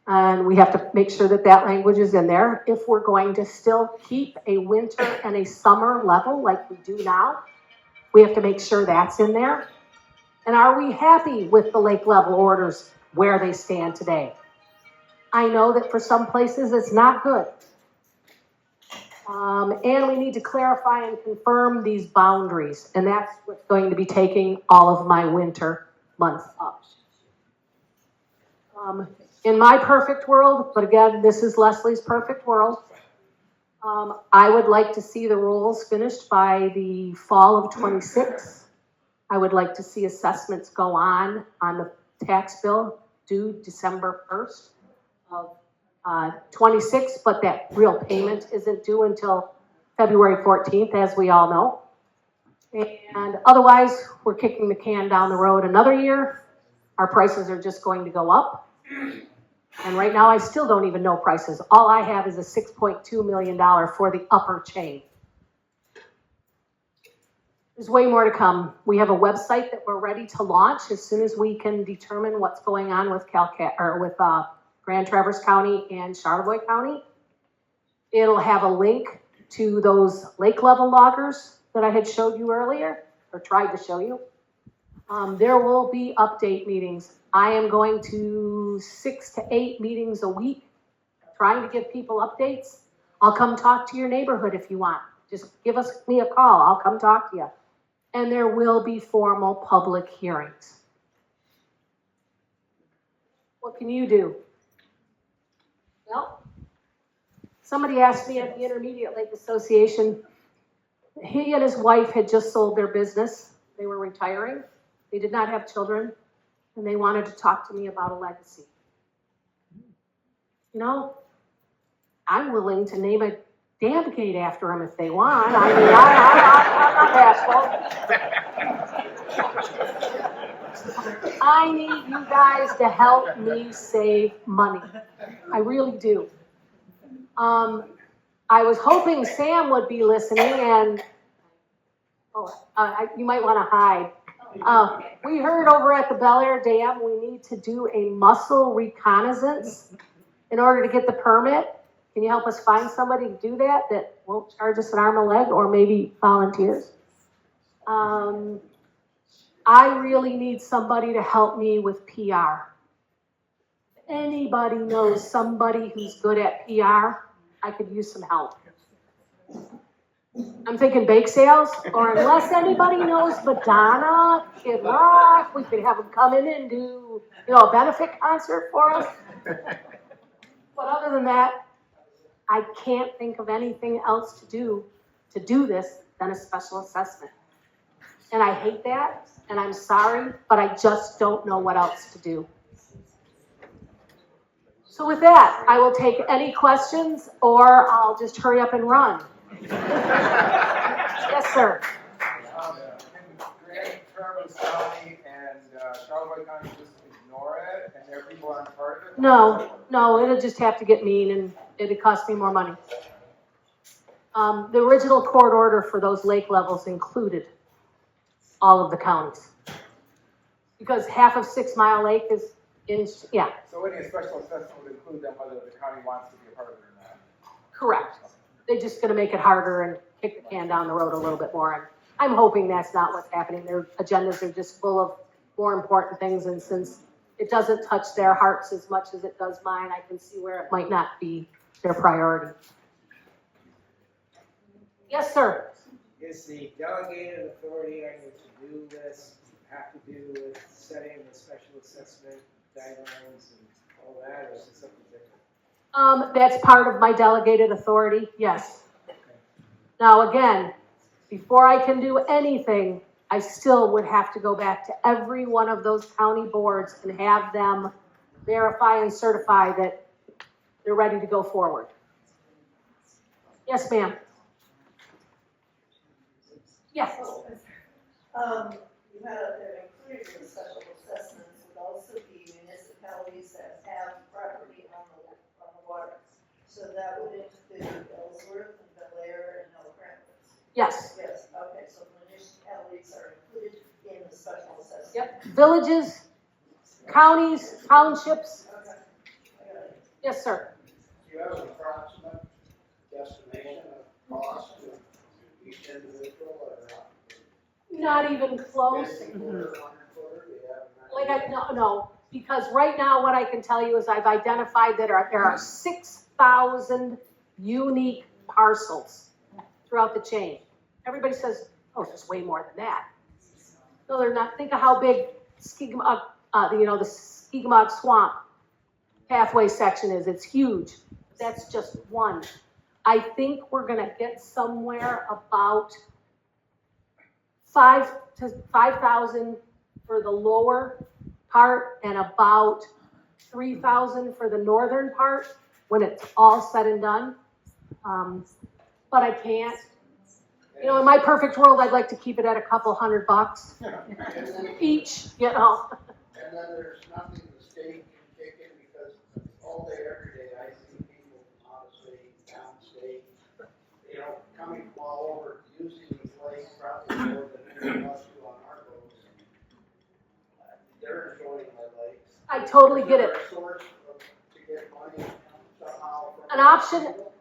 And we have to make sure that that language is in there. If we're going to still keep a winter and a summer level like we do now, we have to make sure that's in there. And are we happy with the lake level orders where they stand today? I know that for some places it's not good. And we need to clarify and confirm these boundaries, and that's what's going to be taking all of my winter months up. In my perfect world, but again, this is Leslie's perfect world, I would like to see the rules finished by the fall of 26. I would like to see assessments go on the tax bill due December 1st of 26, but that real payment isn't due until February 14th, as we all know. And otherwise, we're kicking the can down the road another year. Our prices are just going to go up. And right now, I still don't even know prices. All I have is a $6.2 million for the upper chain. There's way more to come. We have a website that we're ready to launch as soon as we can determine what's going on with Grand Traverse County and Charlevoix County. It'll have a link to those lake level loggers that I had showed you earlier, or tried to show you. There will be update meetings. I am going to 6 to 8 meetings a week, trying to give people updates. I'll come talk to your neighborhood if you want. Just give me a call. I'll come talk to you. And there will be formal public hearings. What can you do? Well, somebody asked me at the Intermediate Lake Association, he and his wife had just sold their business. They were retiring. They did not have children, and they wanted to talk to me about a legacy. You know, I'm willing to name a dam gate after them if they want. I mean, I'm not bashful. I need you guys to help me save money. I really do. I was hoping Sam would be listening, and you might want to hide. We heard over at the Bellaire Dam we need to do a mussel reconnaissance in order to get the permit. Can you help us find somebody to do that won't charge us an arm and a leg, or maybe volunteers? I really need somebody to help me with PR. If anybody knows somebody who's good at PR, I could use some help. I'm thinking bake sales, or unless anybody knows Madonna, Kid Rock, we could have them come in and do, a benefit concert for us. But other than that, I can't think of anything else to do this than a special assessment. And I hate that, and I'm sorry, but I just don't know what else to do. So with that, I will take any questions, or I'll just hurry up and run. Yes, sir.
Grand Traverse County and Charlevoix County just ignore it, and their people aren't part of it?
No, it'll just have to get mean, and it'd cost me more money. The original court order for those lake levels included all of the counties. Because half of 6 Mile Lake is yeah.
So any special assessment would include them whether the county wants to be a part of it or not?
Correct. They're just going to make it harder and kick the can down the road a little bit more. And I'm hoping that's not what's happening. Their agendas are just full of more important things. And since it doesn't touch their hearts as much as it does mine, I can see where it might not be their priority. Yes, sir.
Is the delegated authority on your to-do list have to do with setting the special assessment guidelines and all that, or is it something different?
That's part of my delegated authority, yes. Now again, before I can do anything, I still would have to go back to every one of those county boards and have them verify and certify that they're ready to go forward. Yes, ma'am. Yes.
You had included in the special assessments would also be municipalities that have property on the water. So that would include Ellsworth and Bellaire and Elk Rapids.
Yes.
Yes, okay, so municipalities are included in the special assessment.
Yep. Villages, counties, townships.
Okay, I got it.
Yes, sir.
Do you have an approximate guesstimation of cost to each individual or not?
Not even close.
50 quarter, 100 quarter, do you have an
Like
idea?
no, because right now what I can tell you is I've identified that there are 6,000 unique parcels throughout the chain. Everybody says, oh, there's way more than that. No, they're not. Think of how big Skegemog, the Skegemog Swamp pathway section is. It's huge. That's just one. I think we're gonna get somewhere about 5,000 for the lower part and about 3,000 for the northern part when it's all said and done. But I can't. You know, in my perfect world, I'd like to keep it at a couple $100 each, you know.
And then there's nothing the state can kick in because all day, every day, I see people from out of state, downstate, you know, coming from all over, using these lakes probably more than any of us do on our boats. They're enjoying our lakes.
I totally get it.
Is there a source to get money somehow from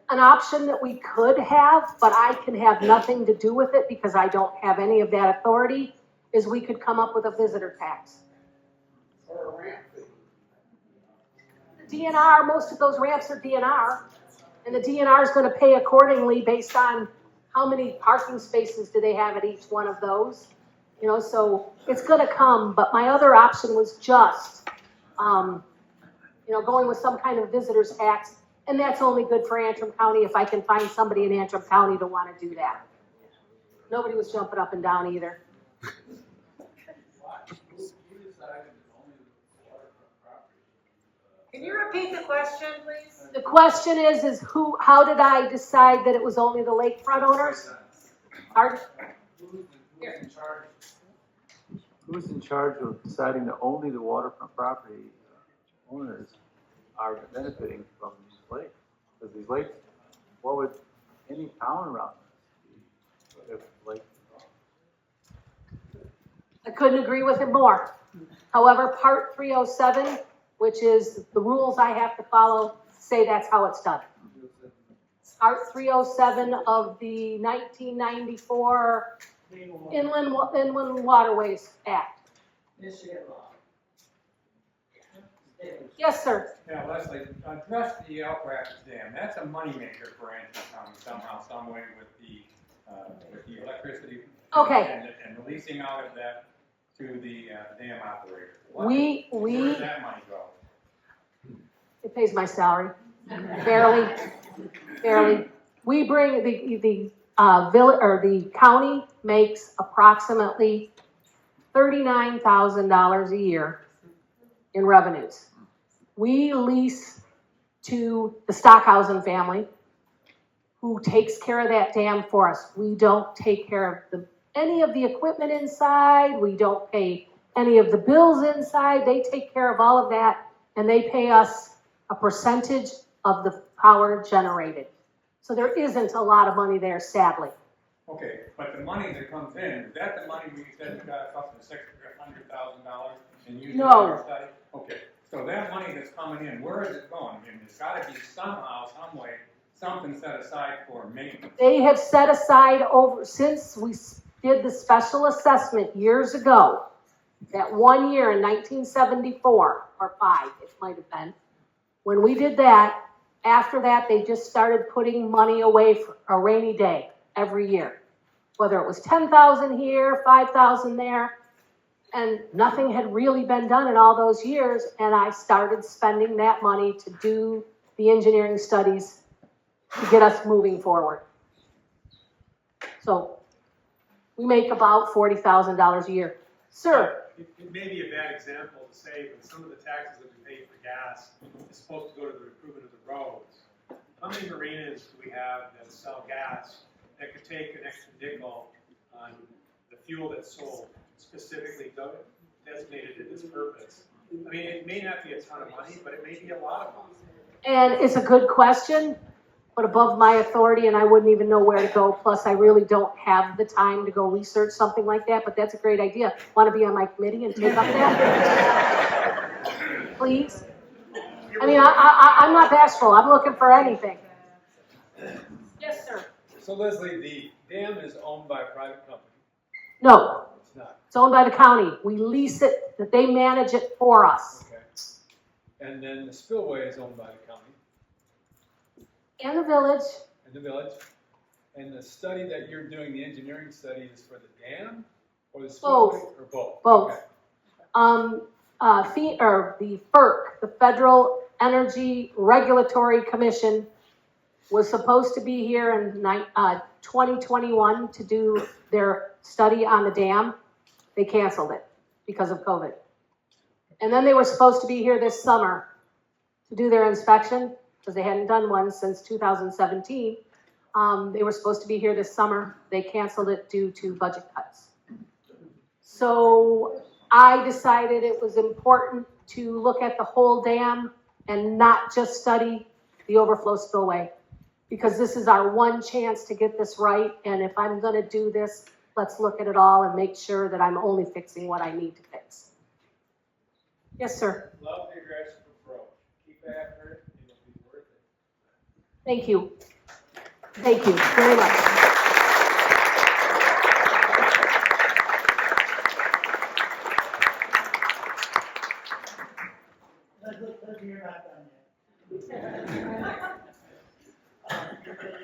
An option that we could have, but I can have nothing to do with it because I don't have any of that authority, is we could come up with a visitor tax.
or a ramp fee?
The DNR, most of those ramps are DNR, and the DNR is going to pay accordingly based on how many parking spaces do they have at each one of those. You know, so it's going to come, but my other option was just, going with some kind of visitor's tax, and that's only good for Antrim County if I can find somebody in Antrim County to want to do that. Nobody was jumping up and down either.
Can you repeat the question, please?
The question is how did I decide that it was only the lakefront owners?
Who's in charge of deciding that only the waterfront property owners are benefiting from these lakes? Because these lakes, what would any town around this be if lakes?
I couldn't agree with it more. However, Part 307, which is the rules I have to follow, say that's how it's done. Part 307 of the 1994 Inland Waterways Act.
Michigan law.
Yes, sir.
Yeah, Leslie, address the Elk Rapids Dam. That's a moneymaker for Antrim County somehow, some way with the electricity.
Okay.
And the leasing out of that to the dam operator. Where does that money go?
It pays my salary, barely. We bring the village or the county makes approximately $39,000 a year in revenues. We lease to the Stockhausen family, who takes care of that dam for us. We don't take care of any of the equipment inside. We don't pay any of the bills inside. They take care of all of that, and they pay us a percentage of the power generated. So there isn't a lot of money there, sadly.
Okay, but the money that comes in, is that the money we said we got up to $600,000 and used in our study? Okay, so that money that's coming in, where is it going? I mean, there's got to be somehow, some way, something set aside for maintenance.
They have set aside since we did the special assessment years ago, that 1 year in 1974, or 5, it might have been, when we did that, after that, they just started putting money away for a rainy day every year. Whether it was 10,000 here, 5,000 there, and nothing had really been done in all those years, and I started spending that money to do the engineering studies to get us moving forward. So we make about $40,000 a year. Sir?
It may be a bad example to say, but some of the taxes that we pay for gas is supposed to go to the improvement of the roads. How many marinas do we have that sell gas that could take an extra nickel on the fuel that's sold, specifically designated to this purpose? I mean, it may not be a ton of money, but it may be a lot of money.
And it's a good question, but above my authority, and I wouldn't even know where to go. Plus, I really don't have the time to go research something like that, but that's a great idea. Want to be on my committee and take up that? Please? I mean, I'm not bashful. I'm looking for anything. Yes, sir.
So Leslie, the dam is owned by a private company?
No.
It's not.
It's owned by the county. We lease it, that they manage it for us.
Okay. And then the spillway is owned by the county?
And the village.
And in the village. And the study that you're doing, the engineering study, is for the dam or the spillway? Or both?
Both.
Okay.
The FERC, the Federal Energy Regulatory Commission, was supposed to be here in 2021 to do their study on the dam. They canceled it because of COVID. And then they were supposed to be here this summer to do their inspection, because they hadn't done one since 2017. They were supposed to be here this summer. They canceled it due to budget cuts. So I decided it was important to look at the whole dam and not just study the overflow spillway, because this is our one chance to get this right. And if I'm going to do this, let's look at it all and make sure that I'm only fixing what I need to fix. Yes, sir.
Love the aggressive approach. Keep after it, and it'll be worth it.
Thank you. Thank you very much.
Leslie, you're not done yet.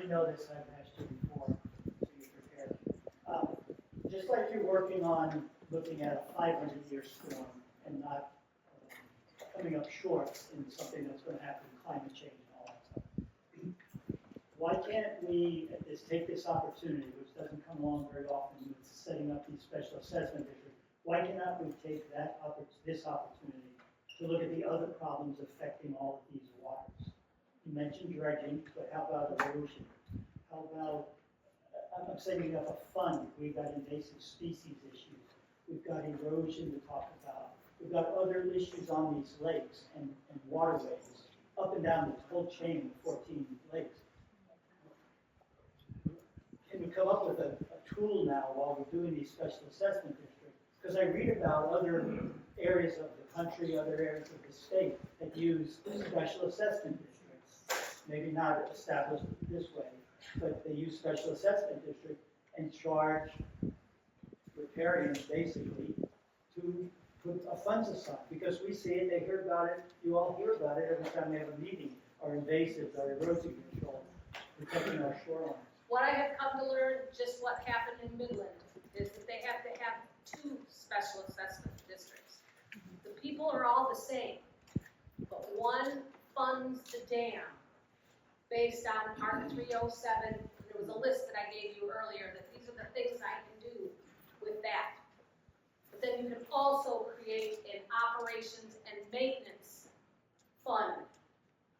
You know this, I've asked you before, so you're prepared. Just like you're working on looking at a 500-year storm and not coming up short in something that's going to happen, climate change and all that stuff. Why can't we take this opportunity, which doesn't come along very often with setting up these special assessment districts, why cannot we take this opportunity to look at the other problems affecting all of these waters? You mentioned dredging, but how about erosion? How about, I'm setting up a fund, we've got invasive species issues, we've got erosion to talk about, we've got other issues on these lakes and waterways, up and down this whole chain of 14 lakes. Can we come up with a tool now while we're doing these special assessment districts? Because I read about other areas of the country, other areas of the state that use special assessment districts. Maybe not established this way, but they use special assessment districts and charge riparians basically to put funds aside. Because we see it, they hear about it, you all hear about it every time we have a meeting, our invasives, our erosion control, protecting our shoreline.
What I have come to learn, just what happened in Midland, is that they have to have 2 special assessment districts. The people are all the same, but one funds the dam based on Part 307. There was a list that I gave you earlier that these are the things I can do with that. But then you can also create an operations and maintenance fund.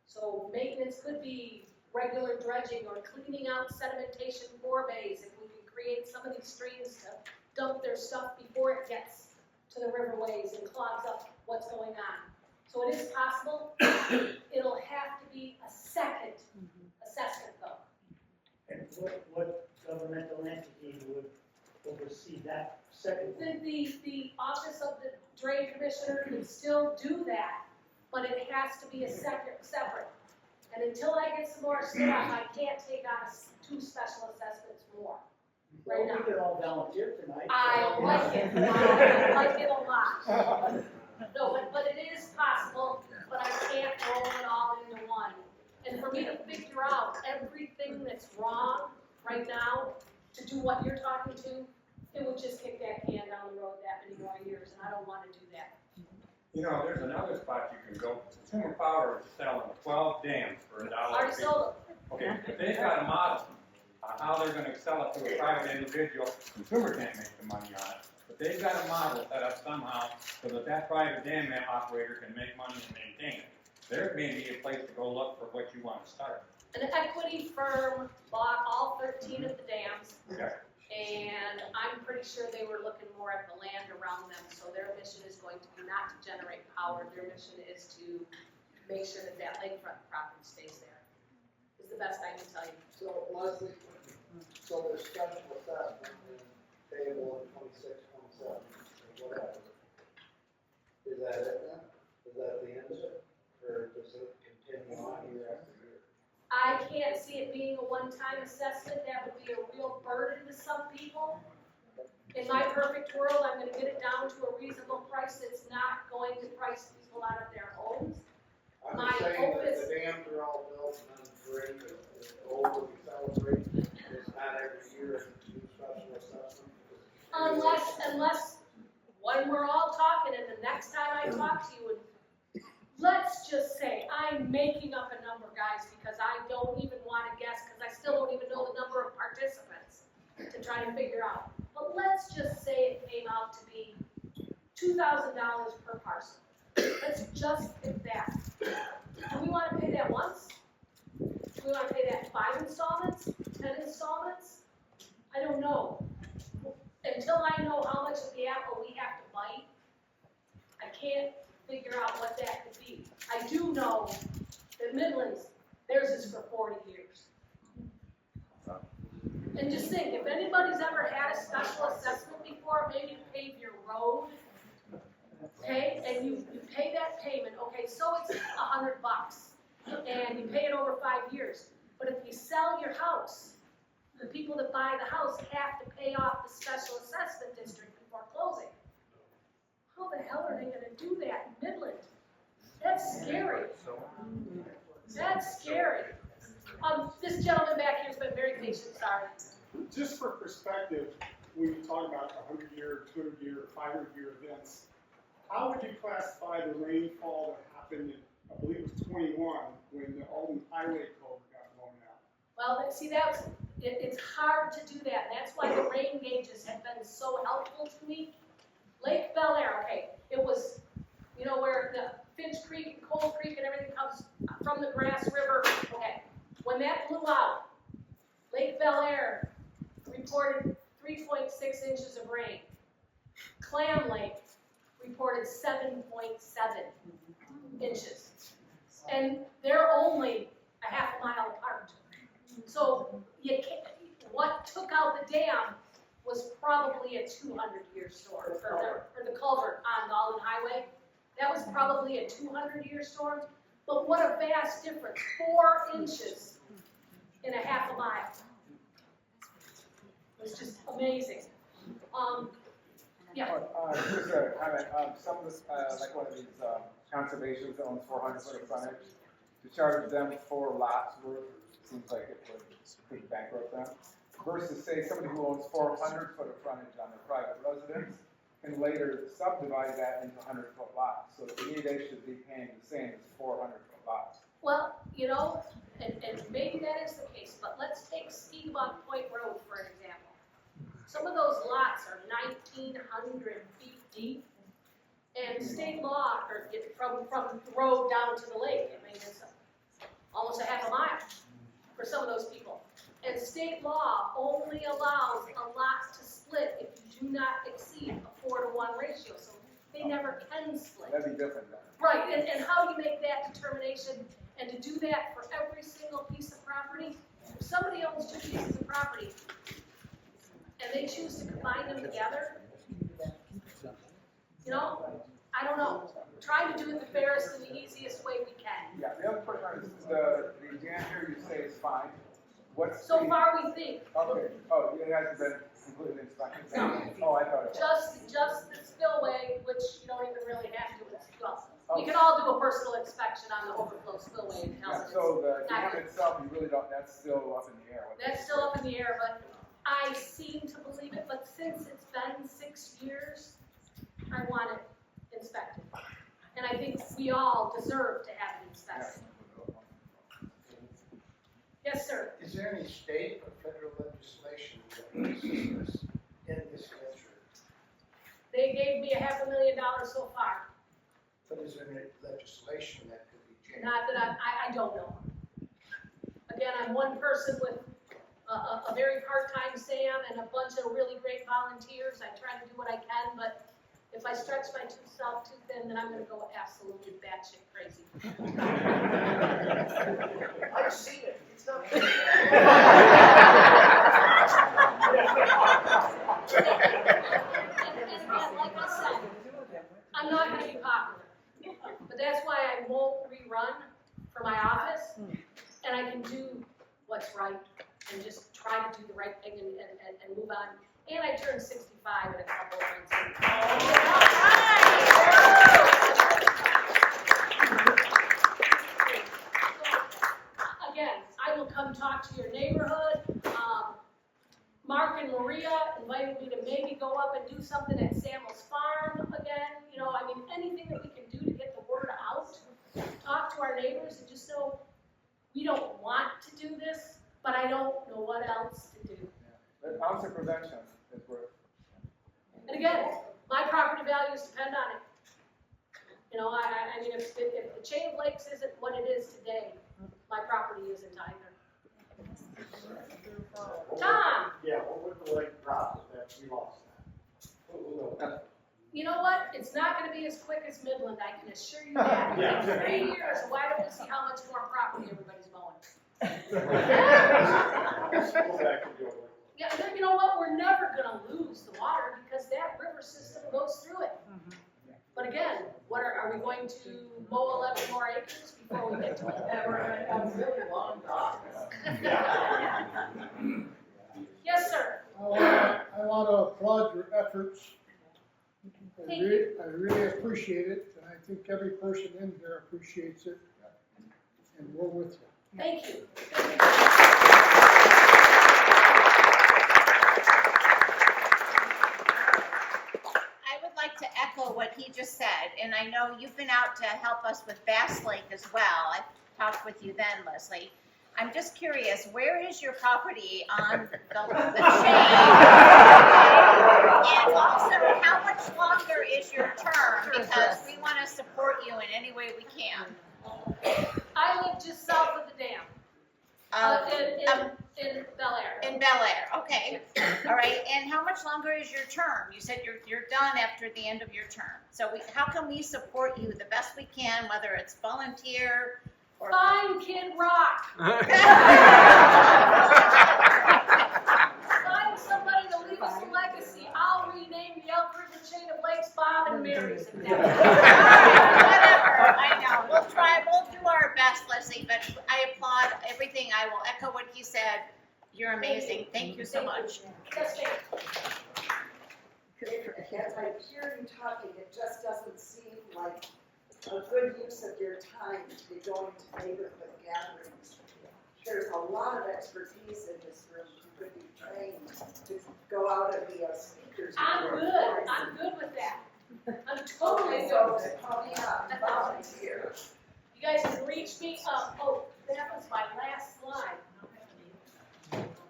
So maintenance could be regular dredging or cleaning out sedimentation forebays, if we can create some of these streams to dump their stuff before it gets to the riverways and clogs up what's going on. So it is possible. It'll have to be a second assessment though.
And what governmental entity would oversee that second one?
The Office of the Drain Commissioner can still do that, but it has to be a separate. And until I get some more staff, I can't take on 2 special assessments more right now.
We could all volunteer tonight.
I like it. I like it a lot. No, but it is possible, but I can't roll it all into one. And for me to figure out everything that's wrong right now to do what you're talking to, it would just kick that can down the road that many more years, and I don't want to do that.
You know, there's another spot you can go. Consumer Power is selling 12 dams for $1.
Already sold them.
Okay, but they've got a model on how they're going to sell it to a private individual. Consumer can't make the money on it, but they've got a model set up somehow so that private dam operator can make money and maintain it. There may be a place to go look for what you want to start.
An equity firm bought all 13 of the dams.
Okay.
And I'm pretty sure they were looking more at the land around them, so their mission is going to be not to generate power, their mission is to make sure that lakefront property stays there, is the best I can tell you.
So Leslie, so there's special assessment and payable in 26, 27, or whatever. Is that it then? Is that the end of it? Or does it continue on year after year?
I can't see it being a one-time assessment. That would be a real burden to some people. In my perfect world, I'm gonna get it down to a reasonable price that's not going to price people out of their homes.
I'm
My
just saying
hope
that
is-
the dams are all built and then drained, it's over, we sell
unless, when we're all talking and the next time I talk to you, and let's just say, I'm making up a number, guys, because I don't even want to guess, because I still don't even know the number of participants to try to figure out. But let's just say it came out to be $2,000 per parcel. Let's just pick that. Do we want to pay that once? Do we want to pay that in 5 installments, 10 installments? I don't know. Until I know how much of the apple we have to bite, I can't figure out what that could be. I do know that Midlands, theirs is for 40 years. And just think, if anybody's ever had a special assessment before, maybe to pave your road, okay, and you pay that payment, okay, so it's $100, and you pay it over 5 years. But if you sell your house, the people that buy the house have to pay off the special assessment district before closing. How the hell are they gonna do that in Midland? That's scary. That's scary. This gentleman back here's been very patient, sorry.
Just for perspective, when you talk about 100-year, 200-year, 500-year events, how would you classify the rainfall that happened in, I believe it was 21, when the Alden Highway culvert got blown out?
Well, see, it's hard to do that, and that's why the rain gauges have been so helpful to me. Lake Bellaire, okay, it was, you know, where the Finch Creek and Cold Creek and everything comes from the Grass River, okay. When that blew out, Lake Bellaire reported 3.6 inches of rain. Clam Lake reported 7.7 inches. And they're only a half a mile apart. So you can't, what took out the dam was probably a 200-year storm, or the culvert on the Alden Highway. That was probably a 200-year storm. But what a vast difference, 4 inches in a half a mile. It was just amazing. Yeah.
Just a comment, some of this, like one of these conservation zones, 400 foot of frontage, to charge them 4 lots worth, seems like it could bankrupt them. Versus say somebody who owns 400 foot of frontage on their private residence can later subdivide that into 100 foot lots. So to me, they should be paying the same as 400 foot lots.
Well, you know, and maybe that is the case, but let's take Skegemog Point Road for an example. Some of those lots are 1,900 feet deep, and state law, or from the road down to the lake, I mean, it's almost a half a mile for some of those people. And state law only allows a lot to split if you do not exceed a 4-to-1 ratio, so they never can split.
That'd be different then.
Right, and how do you make that determination? And to do that for every single piece of property, if somebody owns 2 pieces of property and they choose to combine them together, you know, I don't know. Try to do it the fairest and the easiest way we can.
Yeah, the other question is the dam here you say is fine. What's
So far we think.
Okay. Oh, it hasn't been completely inspected. Oh, I thought it was.
Just the spillway, which you don't even really have to. Well, we can all do a personal inspection on the overflow spillway and tell
Yeah,
us.
so the dam itself, you really don't, that's still up in the air.
That's still up in the air, but I seem to believe it. But since it's been 6 years, I want it inspected. And I think we all deserve to have it inspected. Yes, sir.
Is there any state or federal legislation that assists us in this venture?
They gave me $500,000 so far.
But is there any legislation that could be changed?
Not that I don't know. Again, I'm one person with a very part-time Sam and a bunch of really great volunteers. I try to do what I can, but if I stretch myself too thin, then I'm going to go absolutely batshit crazy.
I've seen it. It's not.
And like I said, I'm not going to be popular, but that's why I won't rerun for my office, and I can do what's right and just try to do the right thing and move on. And I turned 65 in a couple of months. Again, I will come talk to your neighborhood. Mark and Maria invited me to maybe go up and do something at values depend on it. You know, I mean, if the chain of lakes isn't what it is today, my property isn't either. Tom,
Yeah, what would the lake drop if we lost that?
you know what? It's not gonna be as quick as Midland, I can assure you that. In 3 years, why don't we see how much more property everybody's mowing? Yeah, you know what? We're never gonna lose the water because that river system goes through it. But again, what are we going to mow 11 more acres before we get to it?
Really long dock.
Yes, sir.
I want to applaud your efforts. I really appreciate it, and I think every person in here appreciates it, and we're with you.
Thank you.
I would like to echo what he just said, and I know you've been out to help us with Bass Lake as well. I talked with you then, Leslie. I'm just curious, where is your property on the chain? And also, how much longer is your term? Because we want to support you in any way we can.
I live just south of the dam. In Bellaire.
In Bellaire, okay. All right, and how much longer is your term? You said you're done after the end of your term. So how can we support you the best we can, whether it's volunteer or...
Find Kid Rock. Find somebody to leave us a legacy. I'll rename the Elk River chain of lakes Bob and Mary's.
Whatever, I know. We'll try, we'll do our best, Leslie, but I applaud everything. I will echo what he said. You're amazing. Thank you so much.
Yes, ma'am.
As I hear you talking, it just doesn't seem like a good use of your time to be going to neighborhood gatherings. There's a lot of expertise in this room who could be trained to go out and be a speaker.
I'm good with that. I'm totally good with it.
Call me up, volunteer.
You guys can reach me up. Oh, that was my last slide.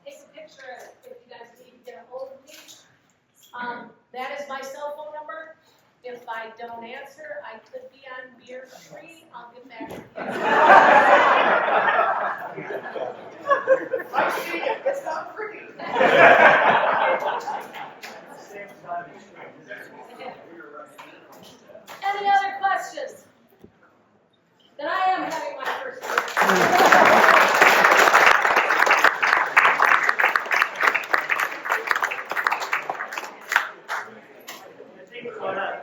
Take a picture of it if you guys need to get a hold of me. That is my cell phone number. If I don't answer, I could be on Beer Street. I'll get back to you.
I see it, it's not pretty.
Any other questions? Then I am having my first year.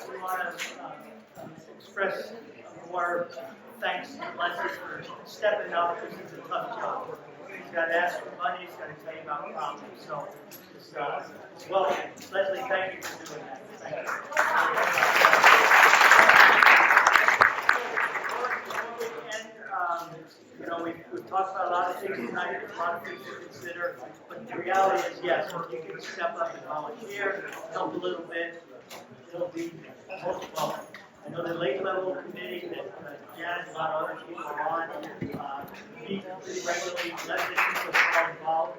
We want to express more thanks to Leslie for stepping up. This is a tough job. He's got to ask for money. He's got to tell you about problems. So, well, Leslie, thank you for doing that. Thank you. And, we've talked about a lot of things tonight. There's a lot of things to consider. But the reality is, yes, if you can step up and volunteer, help a little bit, it'll be most welcome. I know the lake level committee that Jan and a lot of other people are on, meet pretty regularly. Leslie keeps us all involved.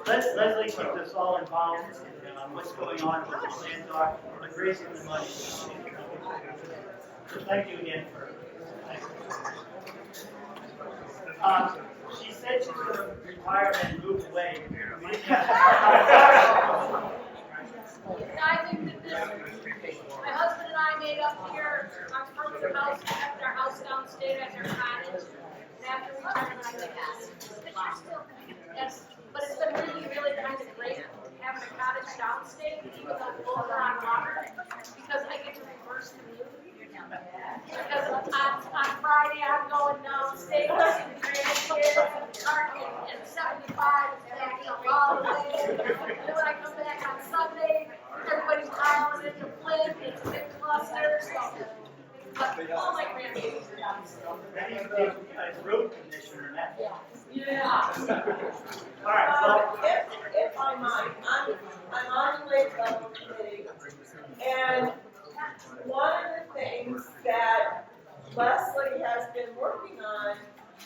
Leslie keeps us all involved in what's going on, what the plans are, and raising the money. So thank you again for she said she was going to retire and move away. We didn't have
I think that my husband and I made up here our permanent house, kept our house downstate as our cottage. And after retirement, I did that. Yes, but it's been really, really kind of great having a cottage downstate, even though both are on water, because I get to reverse the mood. Because on Friday, I'm going downstate, seeing the grandkids, and 75 is back all the way. And then when I come back on Sunday, everybody's piling into Flint, it's a big cluster, so. But all my grandkids are downstate.
road commissioner now.
Yeah.
All right, well,
If I might, I'm on the lake level committee, and one of the things that Leslie has been working on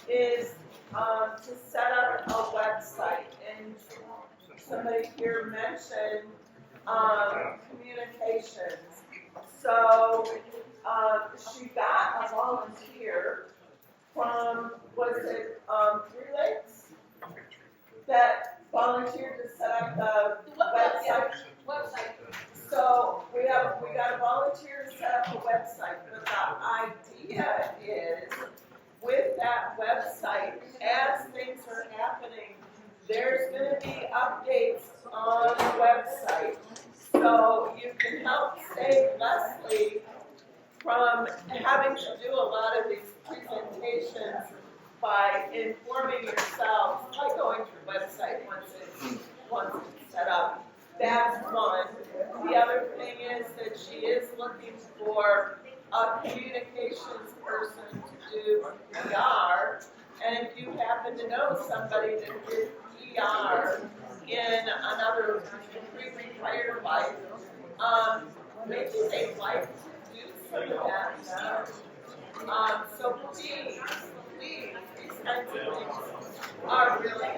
is to set up a website, and somebody here mentioned communications. So, she got a volunteer from, was it, Three Lakes? That volunteered to set up the website. So we got a volunteer to set up a website, but the idea is with that website, as things are happening, there's gonna be updates on the website. So you can help save Leslie from having to do a lot of these presentations by informing yourself by going to the website once it's set up. That's one. The other thing is that she is looking for a communications person to do PR. And if you happen to know somebody that did PR in another pre-retired life, maybe they'd like to do some of that. So please, these kinds of things are really